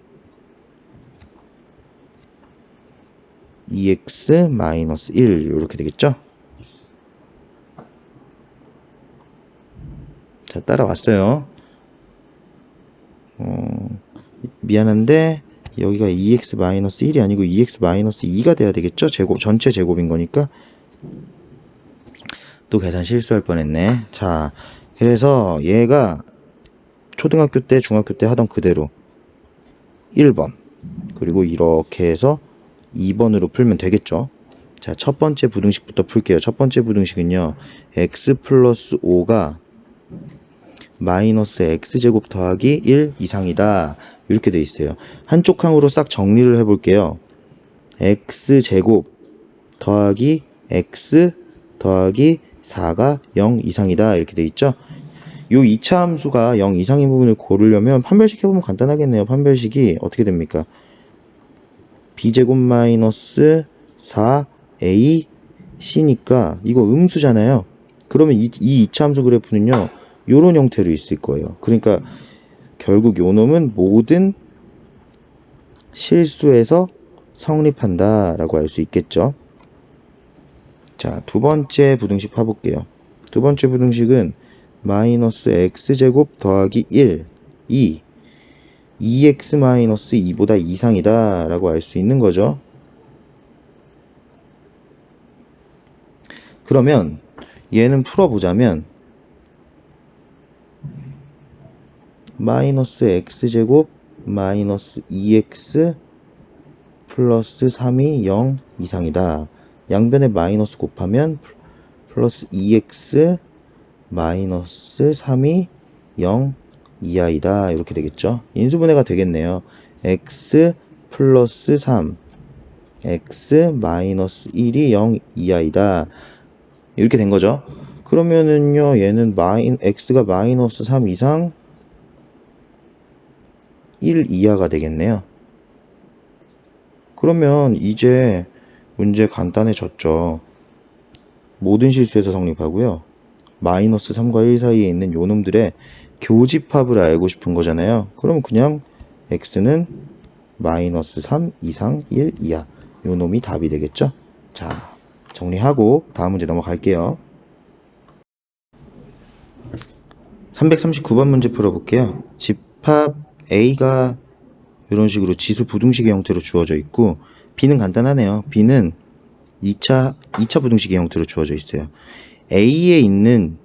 2x 마이너스 1 이렇게 되겠죠. 자, 따라왔어요. 미안한데 여기가 2x 마이너스 1이 아니고 2x 마이너스 2가 돼야 되겠죠. 전체 제곱인 거니까. 또 계산 실수할 뻔했네. 자, 그래서 얘가 초등학교 때 중학교 때 하던 그대로 1번, 그리고 이렇게 해서 2번으로 풀면 되겠죠. 자, 첫 번째 부등식부터 풀게요. 첫 번째 부등식은요, x 플러스 5가 마이너스 x제곱 더하기 1 이상이다. 이렇게 돼 있어요. 한쪽 칸으로 싹 정리를 해볼게요. x제곱 더하기 x 더하기 4가 0 이상이다. 이렇게 돼 있죠. 요 2차 함수가 0 이상인 부분을 고르려면 판별식 해보면 간단하겠네요. 판별식이 어떻게 됩니까? b제곱 마이너스 4a c니까 이거 음수잖아요. 그러면 이 2차 함수 그래프는요, 요런 형태로 있을 거예요. 그러니까 결국 요 놈은 모든 실수에서 성립한다 라고 할 수 있겠죠. 자, 두 번째 부등식 파볼게요. 두 번째 부등식은 마이너스 x제곱 더하기 1 2x 마이너스 2보다 이상이다 라고 알 수 있는 거죠. 그러면 얘는 풀어보자면 마이너스 x제곱 마이너스 2x 플러스 3이 0 이상이다. 양변에 마이너스 곱하면 플러스 2x 마이너스 3이 0 이하이다. 이렇게 되겠죠. 인수분해가 되겠네요. x 플러스 3 x 마이너스 1이 0 이하이다. 이렇게 된 거죠. 그러면은요, 얘는 x가 마이너스 3 이상 1 이하가 되겠네요. 그러면 이제 문제 간단해졌죠. 모든 실수에서 성립하고요. 마이너스 3과 1 사이에 있는 요 놈들의 교집합을 알고 싶은 거잖아요. 그럼 그냥 x는 마이너스 3 이상 1 이하, 요 놈이 답이 되겠죠. 자, 정리하고 다음 문제 넘어갈게요. 339번 문제 풀어볼게요. 집합 A가 이런 식으로 지수 부등식의 형태로 주어져 있고, B는 간단하네요. B는 2차 부등식의 형태로 주어져 있어요. A에 있는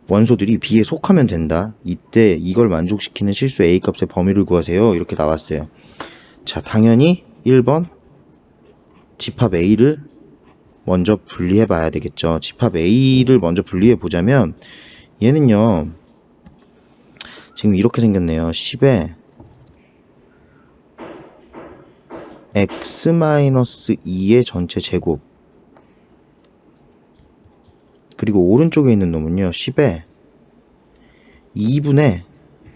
원소들이 B에 속하면 된다. 이때 이걸 만족시키는 실수 A 값의 범위를 구하세요. 이렇게 나왔어요. 자, 당연히 1번 집합 A를 먼저 분리해 봐야 되겠죠. 집합 A를 먼저 분리해 보자면 얘는요, 지금 이렇게 생겼네요. 10에 x-2의 전체 제곱, 그리고 오른쪽에 있는 놈은요, 10에 2분의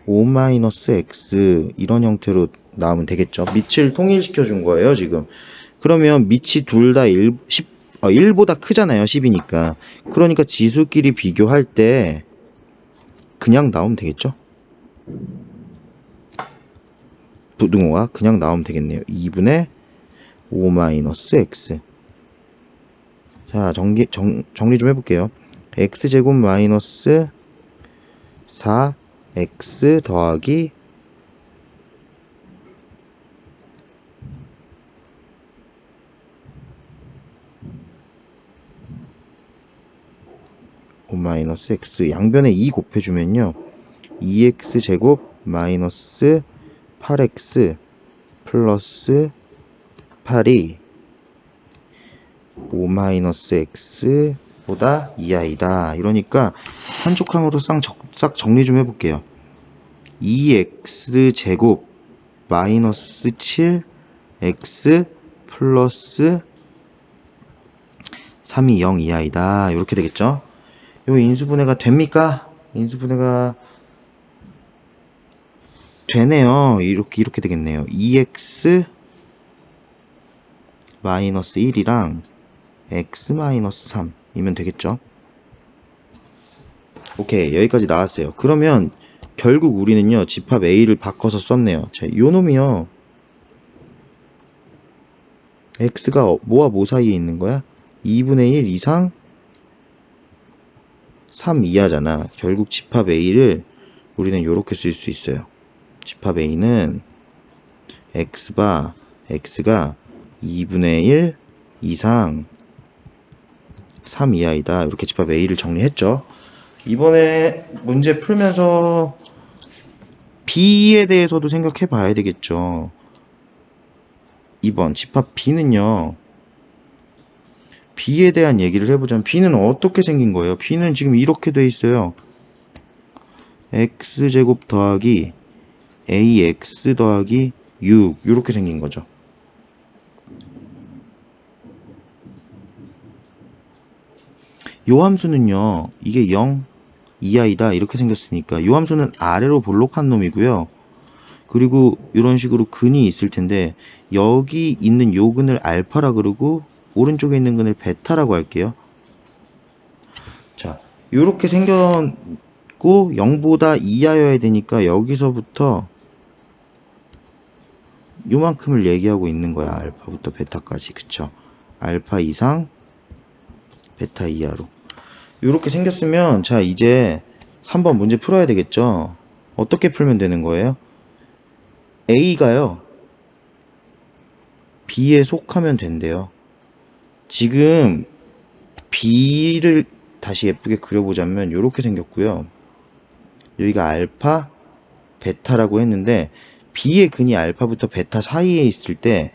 5-x 이런 형태로 나오면 되겠죠. 밑을 통일시켜 준 거예요, 지금. 그러면 밑이 둘 다 1보다 크잖아요, 10이니까. 그러니까 지수끼리 비교할 때 그냥 나오면 되겠죠. 부등호가 그냥 나오면 되겠네요. 2분의 5-x. 자, 정리 좀 해볼게요. x제곱 마이너스 4x 더하기 5-x 양변에 2 곱해주면요, 2x제곱 마이너스 8x 플러스 8이 5-x보다 이하이다. 이러니까 한쪽 칸으로 싹 정리 좀 해볼게요. 2x제곱 마이너스 7x 플러스 3이 0 이하이다. 이렇게 되겠죠. 요 인수분해가 됩니까? 인수분해가 되네요. 이렇게 되겠네요. 2x 마이너스 1이랑 x-3이면 되겠죠. 오케이, 여기까지 나왔어요. 그러면 결국 우리는요 집합 a를 바꿔서 썼네요. 자, 요 놈이요 x가 뭐와 뭐 사이에 있는 거야? 2분의 1 이상 3 이하잖아. 결국 집합 a를 우리는 요렇게 쓸 수 있어요. 집합 a는 x가 2분의 1 이상 3 이하이다. 이렇게 집합 a를 정리했죠. 이번에 문제 풀면서 b에 대해서도 생각해 봐야 되겠죠. 2번 집합 b는요, b에 대한 얘기를 해보자면 b는 어떻게 생긴 거예요? b는 지금 이렇게 돼 있어요. x제곱 더하기 ax 더하기 6 이렇게 생긴 거죠. 요 함수는요 이게 0 이하이다 이렇게 생겼으니까 요 함수는 아래로 볼록한 놈이고요. 그리고 이런 식으로 근이 있을 텐데 여기 있는 요 근을 알파라 그러고 오른쪽에 있는 근을 베타라고 할게요. 자, 요렇게 생겼고 0보다 이하여야 되니까 여기서부터 요만큼을 얘기하고 있는 거야. 알파부터 베타까지. 그쵸? 알파 이상 베타 이하로 요렇게 생겼으면, 자 이제 3번 문제 풀어야 되겠죠. 어떻게 풀면 되는 거예요? A가요 B에 속하면 된대요. 지금 B를 다시 예쁘게 그려보자면 요렇게 생겼고요. 여기가 알파 베타라고 했는데 B의 근이 알파부터 베타 사이에 있을 때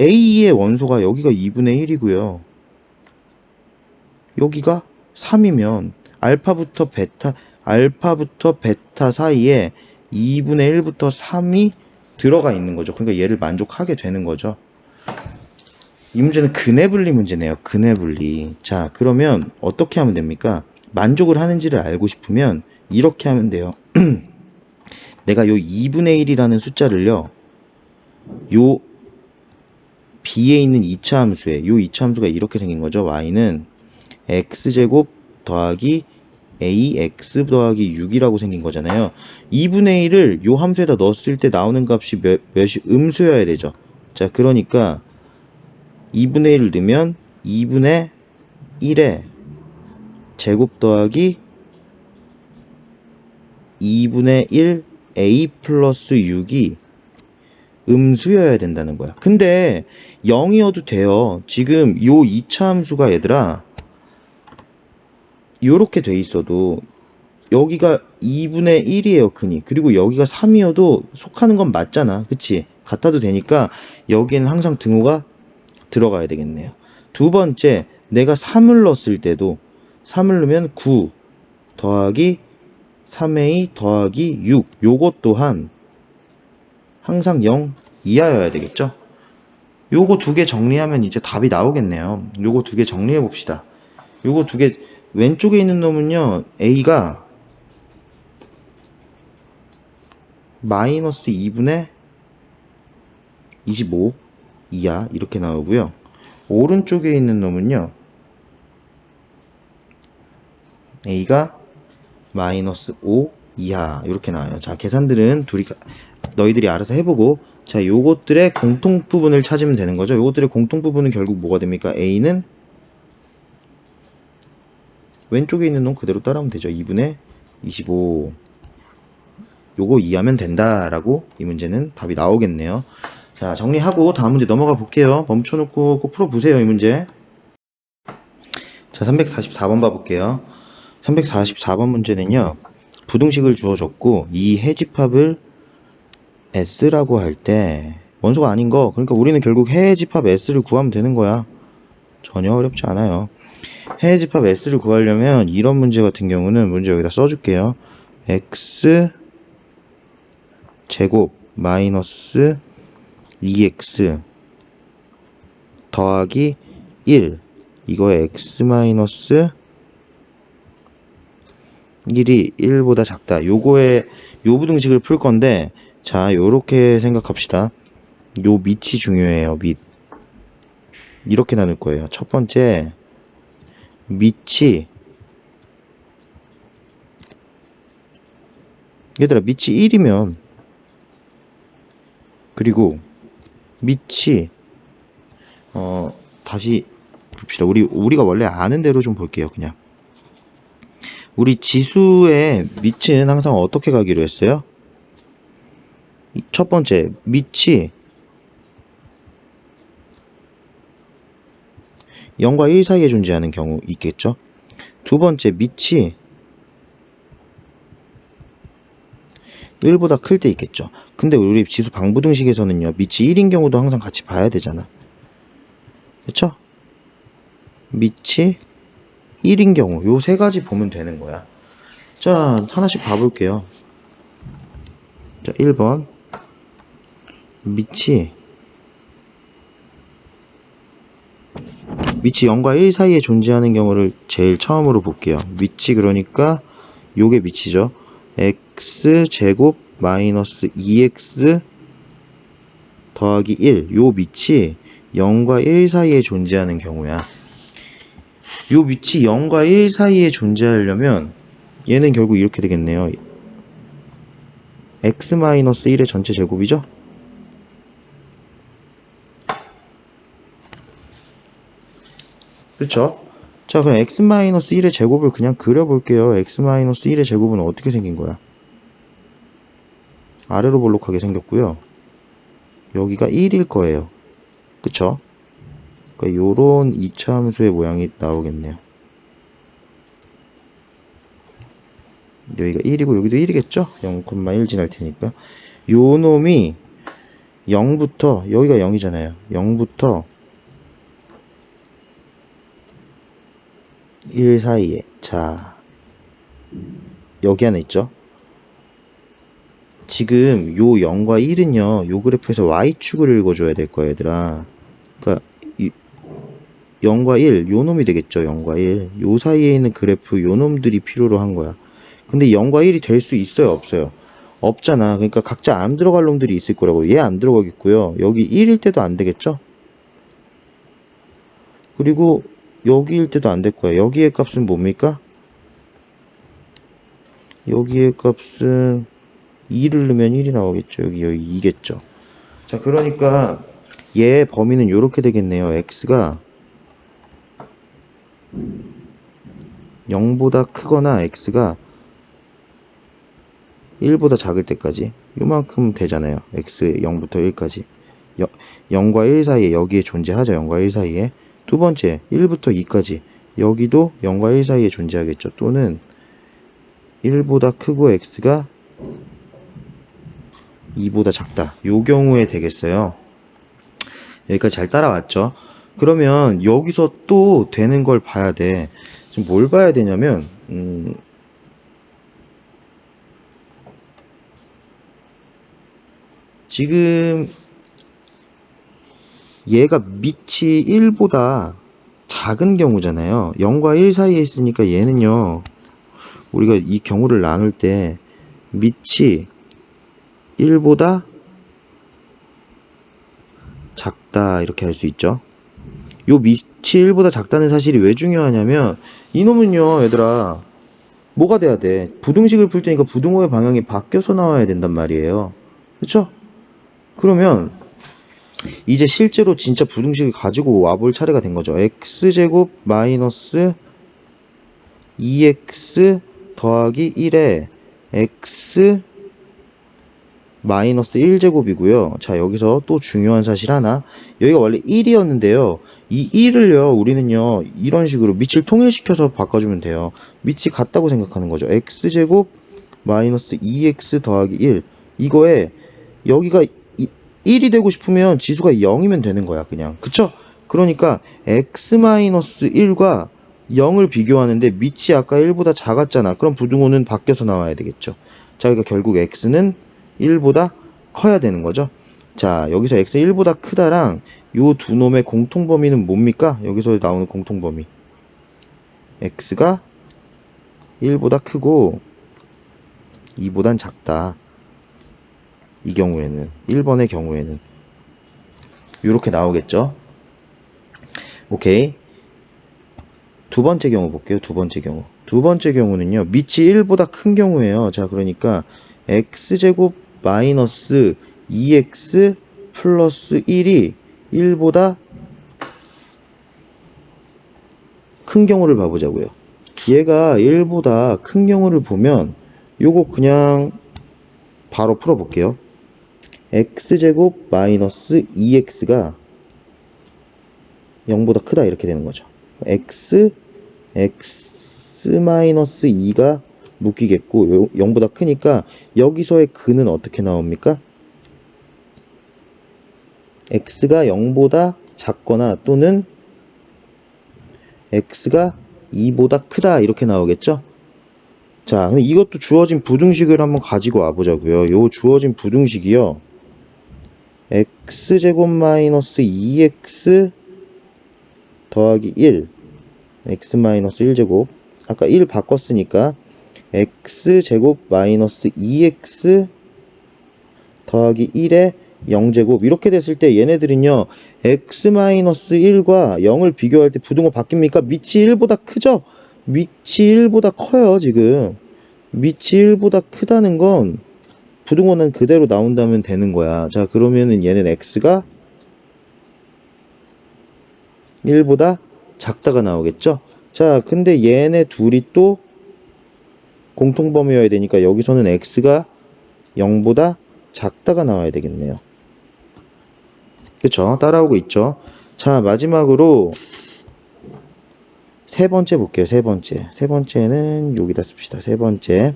A의 원소가 여기가 2분의 1이고요 여기가 3이면 알파부터 베타 사이에 2분의 1부터 3이 들어가 있는 거죠. 그러니까 얘를 만족하게 되는 거죠. 이 문제는 근의 분리 문제네요. 근의 분리. 자, 그러면 어떻게 하면 됩니까? 만족을 하는지를 알고 싶으면 이렇게 하면 돼요. 내가 요 2분의 1이라는 숫자를요, 요 B에 있는 2차 함수에, 요 2차 함수가 이렇게 생긴 거죠. y는 x제곱 더하기 ax 더하기 6이라고 생긴 거잖아요. 2분의 1을 요 함수에다 넣었을 때 나오는 값이 몇이 음수여야 되죠. 자, 그러니까 2분의 1을 넣으면 2분의 1에 제곱 더하기 2분의 1 a 플러스 6이 음수여야 된다는 거야. 근데 0이어도 돼요. 지금 요 2차 함수가 얘들아 요렇게 돼 있어도 여기가 2분의 1이에요 근이. 그리고 여기가 3이어도 속하는 건 맞잖아. 그치? 같아도 되니까 여기는 항상 등호가 들어가야 되겠네요. 두 번째, 내가 3을 넣었을 때도 3을 넣으면 9 더하기 3a 더하기 6 요것 또한 항상 0 이하여야 되겠죠? 요거 두 개 정리하면 이제 답이 나오겠네요. 요거 두 개 정리해 봅시다. 요거 두 개 왼쪽에 있는 놈은요 a가 마이너스 2분의 25 이하 이렇게 나오고요. 오른쪽에 있는 놈은요 a가 마이너스 5 이하 이렇게 나와요. 자, 계산들은 너희들이 알아서 해보고, 자 요것들의 공통부분을 찾으면 되는 거죠. 요것들의 공통부분은 결국 뭐가 됩니까? a는 왼쪽에 있는 놈 그대로 따라하면 되죠. 2분의 25 요거 이해하면 된다라고 이 문제는 답이 나오겠네요. 자, 정리하고 다음 문제 넘어가 볼게요. 멈춰놓고 꼭 풀어보세요. 이 문제. 자, 344번 봐볼게요. 344번 문제는요 부등식을 주어줬고 이 해집합을 S라고 할 때 원소가 아닌 거, 그러니까 우리는 결국 해집합 S를 구하면 되는 거야. 전혀 어렵지 않아요. 해집합 S를 구하려면 이런 문제 같은 경우는 문제 여기다 써줄게요. X 제곱 마이너스 2x 더하기 1 이거에 x 마이너스 1이 1보다 작다. 요거에 요 부등식을 풀 건데, 자 요렇게 생각합시다. 요 밑이 중요해요. 밑. 이렇게 나눌 거예요. 첫 번째, 밑이, 얘들아, 밑이 1이면, 그리고 밑이, 다시 봅시다. 우리가 원래 아는 대로 좀 볼게요, 그냥. 우리 지수의 밑은 항상 어떻게 가기로 했어요? 첫 번째, 밑이 0과 1 사이에 존재하는 경우 있겠죠? 두 번째, 밑이 1보다 클 때 있겠죠? 근데 우리 지수 방부등식에서는요, 밑이 1인 경우도 항상 같이 봐야 되잖아. 그쵸? 밑이 1인 경우, 요 세 가지 보면 되는 거야. 자, 하나씩 봐볼게요. 자, 1번. 밑이 0과 1 사이에 존재하는 경우를 제일 처음으로 볼게요. 밑이 그러니까 요게 밑이죠. x제곱 마이너스 2x 더하기 1. 요 밑이 0과 1 사이에 존재하는 경우야. 요 밑이 0과 1 사이에 존재하려면 얘는 결국 이렇게 되겠네요. x 마이너스 1의 전체 제곱이죠? 그쵸? 자, 그럼 x-1의 제곱을 그냥 그려볼게요. x-1의 제곱은 어떻게 생긴 거야? 아래로 볼록하게 생겼고요. 여기가 1일 거예요. 그쵸? 그러니까 요런 2차 함수의 모양이 나오겠네요. 여기가 1이고 여기도 1이겠죠? 0,1 지날 테니까. 요 놈이 0부터, 여기가 0이잖아요. 0부터 1 사이에. 자, 여기 안에 있죠? 지금 요 0과 1은요, 요 그래프에서 y축을 읽어줘야 될 거야, 얘들아. 그러니까 0과 1, 요 놈이 되겠죠, 0과 1. 요 사이에 있는 그래프 요 놈들이 필요로 한 거야. 근데 0과 1이 될 수 있어요, 없어요? 없잖아. 그러니까 각자 안 들어갈 놈들이 있을 거라고. 얘 안 들어가겠고요. 여기 1일 때도 안 되겠죠? 그리고 여기일 때도 안 될 거야. 여기의 값은 뭡니까? 여기의 값은 2를 넣으면 1이 나오겠죠. 여기 2겠죠. 자, 그러니까 얘 범위는 이렇게 되겠네요. x가 0보다 크거나 x가 1보다 작을 때까지 요만큼 되잖아요. x 0부터 1까지 0과 1 사이에 여기에 존재하죠. 0과 1 사이에. 두 번째 1부터 2까지 여기도 0과 1 사이에 존재하겠죠. 또는 1보다 크고 x가 2보다 작다. 요 경우에 되겠어요. 여기까지 잘 따라왔죠. 그러면 여기서 또 되는 걸 봐야 돼. 지금 뭘 봐야 되냐면 지금 얘가 밑이 1보다 작은 경우잖아요. 0과 1 사이에 있으니까 얘는요, 우리가 이 경우를 나눌 때 밑이 1보다 작다 이렇게 할 수 있죠. 요 밑이 1보다 작다는 사실이 왜 중요하냐면 이놈은요, 얘들아, 뭐가 돼야 돼? 부등식을 풀 때니까 부등호의 방향이 바뀌어서 나와야 된단 말이에요. 그쵸? 그러면 이제 실제로 진짜 부등식을 가지고 와볼 차례가 된 거죠. x제곱 마이너스 2x 더하기 1에 x 마이너스 1제곱이고요. 자, 여기서 또 중요한 사실 하나. 여기가 원래 1이었는데요. 이 1을요, 우리는요, 이런 식으로 밑을 통일시켜서 바꿔주면 돼요. 밑이 같다고 생각하는 거죠. x제곱 마이너스 2x 더하기 1. 이거에 여기가 1이 되고 싶으면 지수가 0이면 되는 거야, 그냥. 그쵸? 그러니까 x-1과 0을 비교하는데 밑이 아까 1보다 작았잖아. 그럼 부등호는 바뀌어서 나와야 되겠죠. 자, 그러니까 결국 x는 1보다 커야 되는 거죠. 자, 여기서 x 1보다 크다랑 요 두 놈의 공통범위는 뭡니까? 여기서 나오는 공통범위. x가 1보다 크고 2보단 작다. 이 경우에는 1번의 경우에는 이렇게 나오겠죠. 오케이. 두 번째 경우 볼게요. 두 번째 경우. 두 번째 경우는요. 밑이 1보다 큰 경우예요. 자, 그러니까 x제곱 마이너스 2x 플러스 1이 1보다 큰 경우를 봐보자고요. 얘가 1보다 큰 경우를 보면 요거 그냥 바로 풀어볼게요. x제곱 마이너스 2x가 0보다 크다 이렇게 되는 거죠. x 마이너스 2가 묶이겠고 0보다 크니까 여기서의 근은 어떻게 나옵니까? x가 0보다 작거나 또는 x가 2보다 크다 이렇게 나오겠죠? 자, 근데 이것도 주어진 부등식을 한번 가지고 와보자고요. 요 주어진 부등식이요. x제곱 마이너스 2x 더하기 1 x 마이너스 1제곱 아까 1 바꿨으니까 x제곱 마이너스 2x 더하기 1의 0제곱 이렇게 됐을 때 얘네들은요 x 마이너스 1과 0을 비교할 때 부등호 바뀝니까? 밑이 1보다 크죠? 밑이 1보다 커요 지금. 밑이 1보다 크다는 건 부등호는 그대로 나온다면 되는 거야. 자, 그러면은 얘는 x가 1보다 작다가 나오겠죠? 자, 근데 얘네 둘이 또 공통범위여야 되니까 여기서는 x가 0보다 작다가 나와야 되겠네요. 그쵸? 따라오고 있죠? 자, 마지막으로 세 번째 볼게요. 세 번째. 세 번째는 여기다 씁시다. 세 번째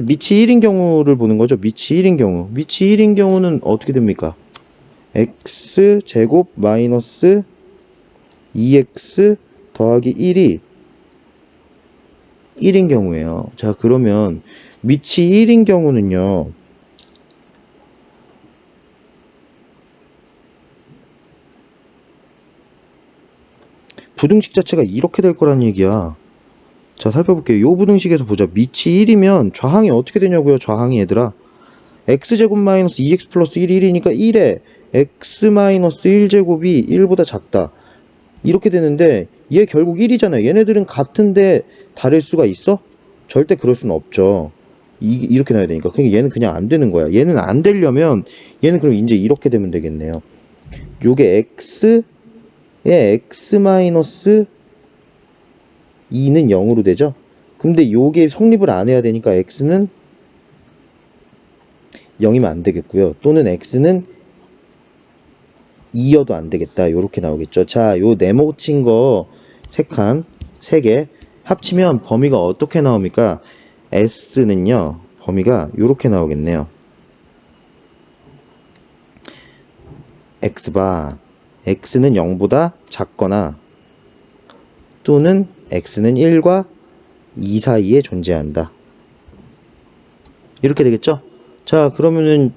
밑이 1인 경우를 보는 거죠. 밑이 1인 경우. 밑이 1인 경우는 어떻게 됩니까? x제곱 마이너스 2x 더하기 1이 1인 경우예요. 자, 그러면 밑이 1인 경우는요. 부등식 자체가 이렇게 될 거란 얘기야. 자, 살펴볼게요. 요 부등식에서 보자. 밑이 1이면 좌항이 어떻게 되냐고요. 좌항이 얘들아. x제곱 마이너스 2x 플러스 1이 1이니까 1에 x 마이너스 1제곱이 1보다 작다. 이렇게 되는데 얘 결국 1이잖아요. 얘네들은 같은데 다를 수가 있어? 절대 그럴 수는 없죠. 이렇게 나와야 되니까. 그러니까 얘는 그냥 안 되는 거야. 얘는 안 되려면 얘는 그럼 이제 이렇게 되면 되겠네요. 요게 x에 x 마이너스 2는 0으로 되죠. 근데 요게 성립을 안 해야 되니까 x는 0이면 안 되겠고요. 또는 x는 2여도 안 되겠다. 요렇게 나오겠죠. 자, 요 네모친 거 3칸, 3개 합치면 범위가 어떻게 나옵니까? s는요, 범위가 요렇게 나오겠네요. x바, x는 0보다 작거나 또는 x는 1과 2 사이에 존재한다. 이렇게 되겠죠? 자, 그러면은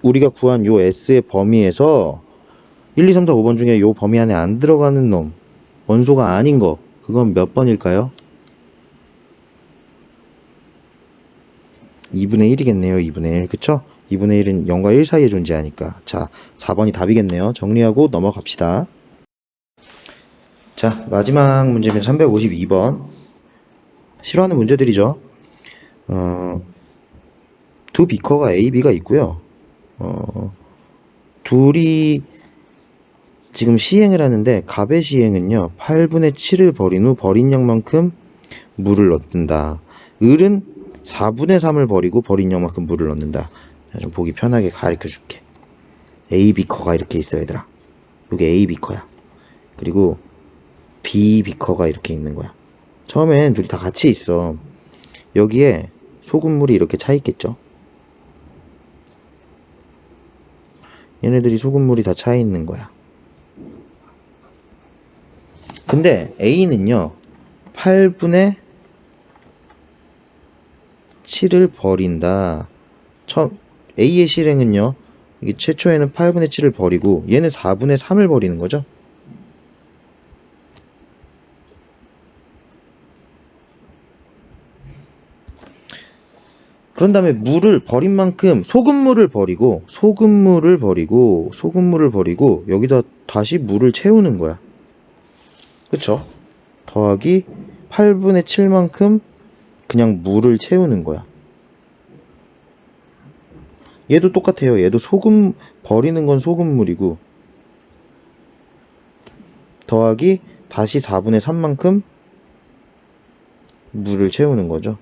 우리가 구한 요 S의 범위에서 1, 2, 3, 4, 5번 중에 요 범위 안에 안 들어가는 놈, 원소가 아닌 거, 그건 몇 번일까요? 2분의 1이겠네요. 2분의 1. 그쵸? 2분의 1은 0과 1 사이에 존재하니까. 자, 4번이 답이겠네요. 정리하고 넘어갑시다. 자, 마지막 문제는 352번. 싫어하는 문제들이죠. 두 비커가 A, B가 있고요. 둘이 지금 시행을 하는데 갑의 시행은요 8분의 7을 버린 후 버린 양만큼 물을 넣는다. 을은 4분의 3을 버리고 버린 양만큼 물을 넣는다. 자, 좀 보기 편하게 가르쳐 줄게. A 비커가 이렇게 있어 얘들아. 이게 A 비커야. 그리고 B 비커가 이렇게 있는 거야. 처음엔 둘이 다 같이 있어. 여기에 소금물이 이렇게 차 있겠죠. 얘네들이 소금물이 다 차 있는 거야. 근데 A는요 8분의 7을 버린다. A의 실행은요 이게 최초에는 8분의 7을 버리고 얘는 4분의 3을 버리는 거죠. 그런 다음에 물을 버린 만큼 소금물을 버리고 여기다 다시 물을 채우는 거야. 그쵸? 더하기 8분의 7만큼 그냥 물을 채우는 거야. 얘도 똑같아요. 얘도 소금, 버리는 건 소금물이고, 더하기 다시 4분의 3만큼 물을 채우는 거죠.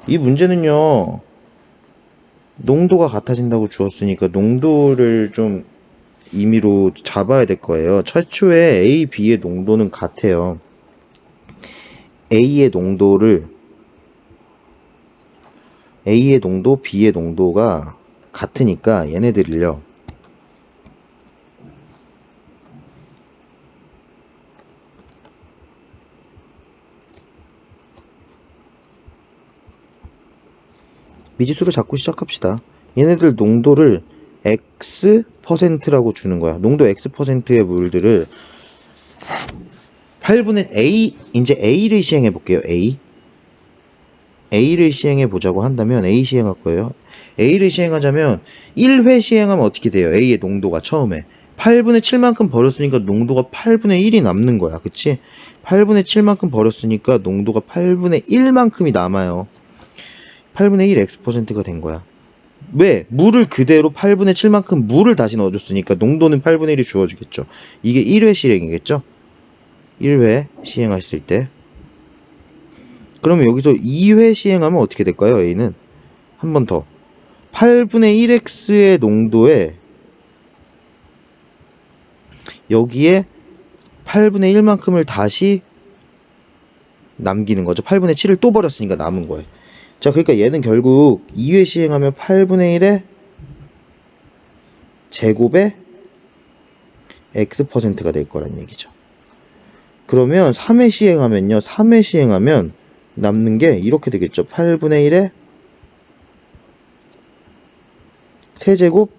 이 문제는요, 농도가 같아진다고 주었으니까 농도를 좀 임의로 잡아야 될 거예요. 최초에 A, B의 농도는 같아요. A의 농도, B의 농도가 같으니까 얘네들을요, 미지수로 잡고 시작합시다. 얘네들 농도를 X%라고 주는 거야. 농도 X%의 물들을 8분의 A, 이제 A를 시행해 볼게요. A를 시행해 보자고 한다면 A 시행할 거예요. A를 시행하자면 1회 시행하면 어떻게 돼요? A의 농도가 처음에 8분의 7만큼 버렸으니까 농도가 8분의 1이 남는 거야. 그치? 8분의 7만큼 버렸으니까 농도가 8분의 1만큼이 남아요. 8분의 1 X%가 된 거야. 왜? 물을 그대로 8분의 7만큼 물을 다시 넣어줬으니까 농도는 8분의 1이 주어지겠죠. 이게 1회 시행이겠죠? 1회 시행하실 때. 그러면 여기서 2회 시행하면 어떻게 될까요? A는 한 번 더 8분의 1x의 농도에 여기에 8분의 1만큼을 다시 남기는 거죠. 8분의 7을 또 버렸으니까 남은 거예요. 자, 그러니까 얘는 결국 2회 시행하면 8분의 1의 제곱의 x%가 될 거란 얘기죠. 그러면 3회 시행하면요. 3회 시행하면 남는 게 이렇게 되겠죠. 8분의 1의 세제곱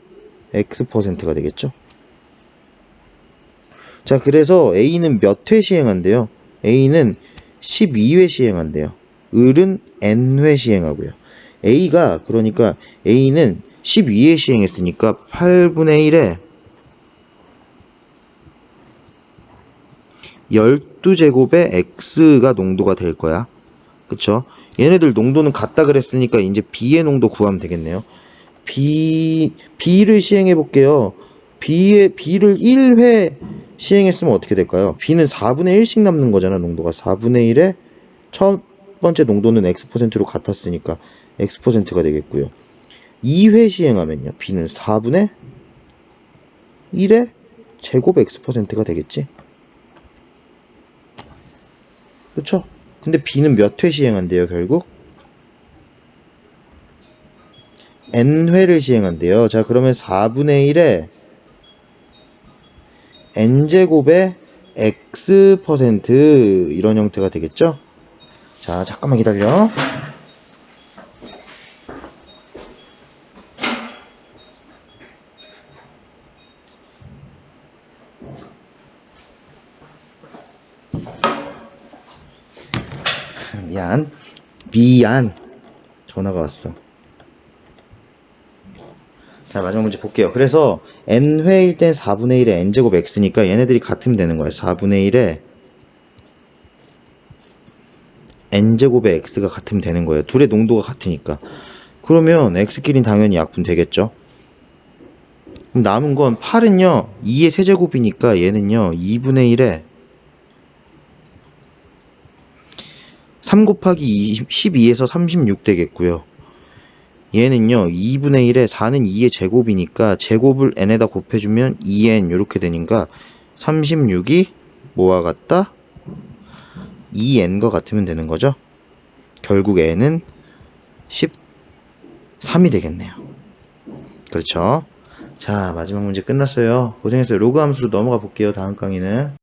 x%가 되겠죠. 자, 그래서 A는 몇 회 시행한대요? A는 12회 시행한대요. 을은 n회 시행하고요. A가, 그러니까 A는 12회 시행했으니까 8분의 1에 12제곱의 x가 농도가 될 거야. 그쵸? 얘네들 농도는 같다 그랬으니까 이제 B의 농도 구하면 되겠네요. B를 시행해 볼게요. B를 1회 시행했으면 어떻게 될까요? B는 4분의 1씩 남는 거잖아, 농도가. 4분의 1에 첫 번째 농도는 X%로 같았으니까 X%가 되겠고요. 2회 시행하면요. B는 4분의 1의 제곱 X%가 되겠지? 그쵸? 근데 B는 몇 회 시행한대요, 결국? N회를 시행한대요. 자, 그러면 4분의 1에 N제곱의 X% 이런 형태가 되겠죠? 자, 잠깐만 기다려. 미안. 전화가 왔어. 자, 마지막 문제 볼게요. 그래서 n회일 땐 4분의 1에 n제곱 x니까 얘네들이 같으면 되는 거예요. 4분의 1에 n제곱의 x가 같으면 되는 거예요. 둘의 농도가 같으니까. 그러면 x끼리는 당연히 약분 되겠죠. 그럼 남은 건 8은요 2의 세제곱이니까 얘는요 2분의 1에 3 곱하기 12에서 36 되겠고요. 얘는요 2분의 1에 4는 2의 제곱이니까 제곱을 n에다 곱해주면 2n 이렇게 되니까 36이 뭐와 같다? 2n과 같으면 되는 거죠. 결국 n은 13이 되겠네요. 그렇죠. 자, 마지막 문제 끝났어요. 고생했어요. 로그 함수로 넘어가 볼게요. 다음 강의는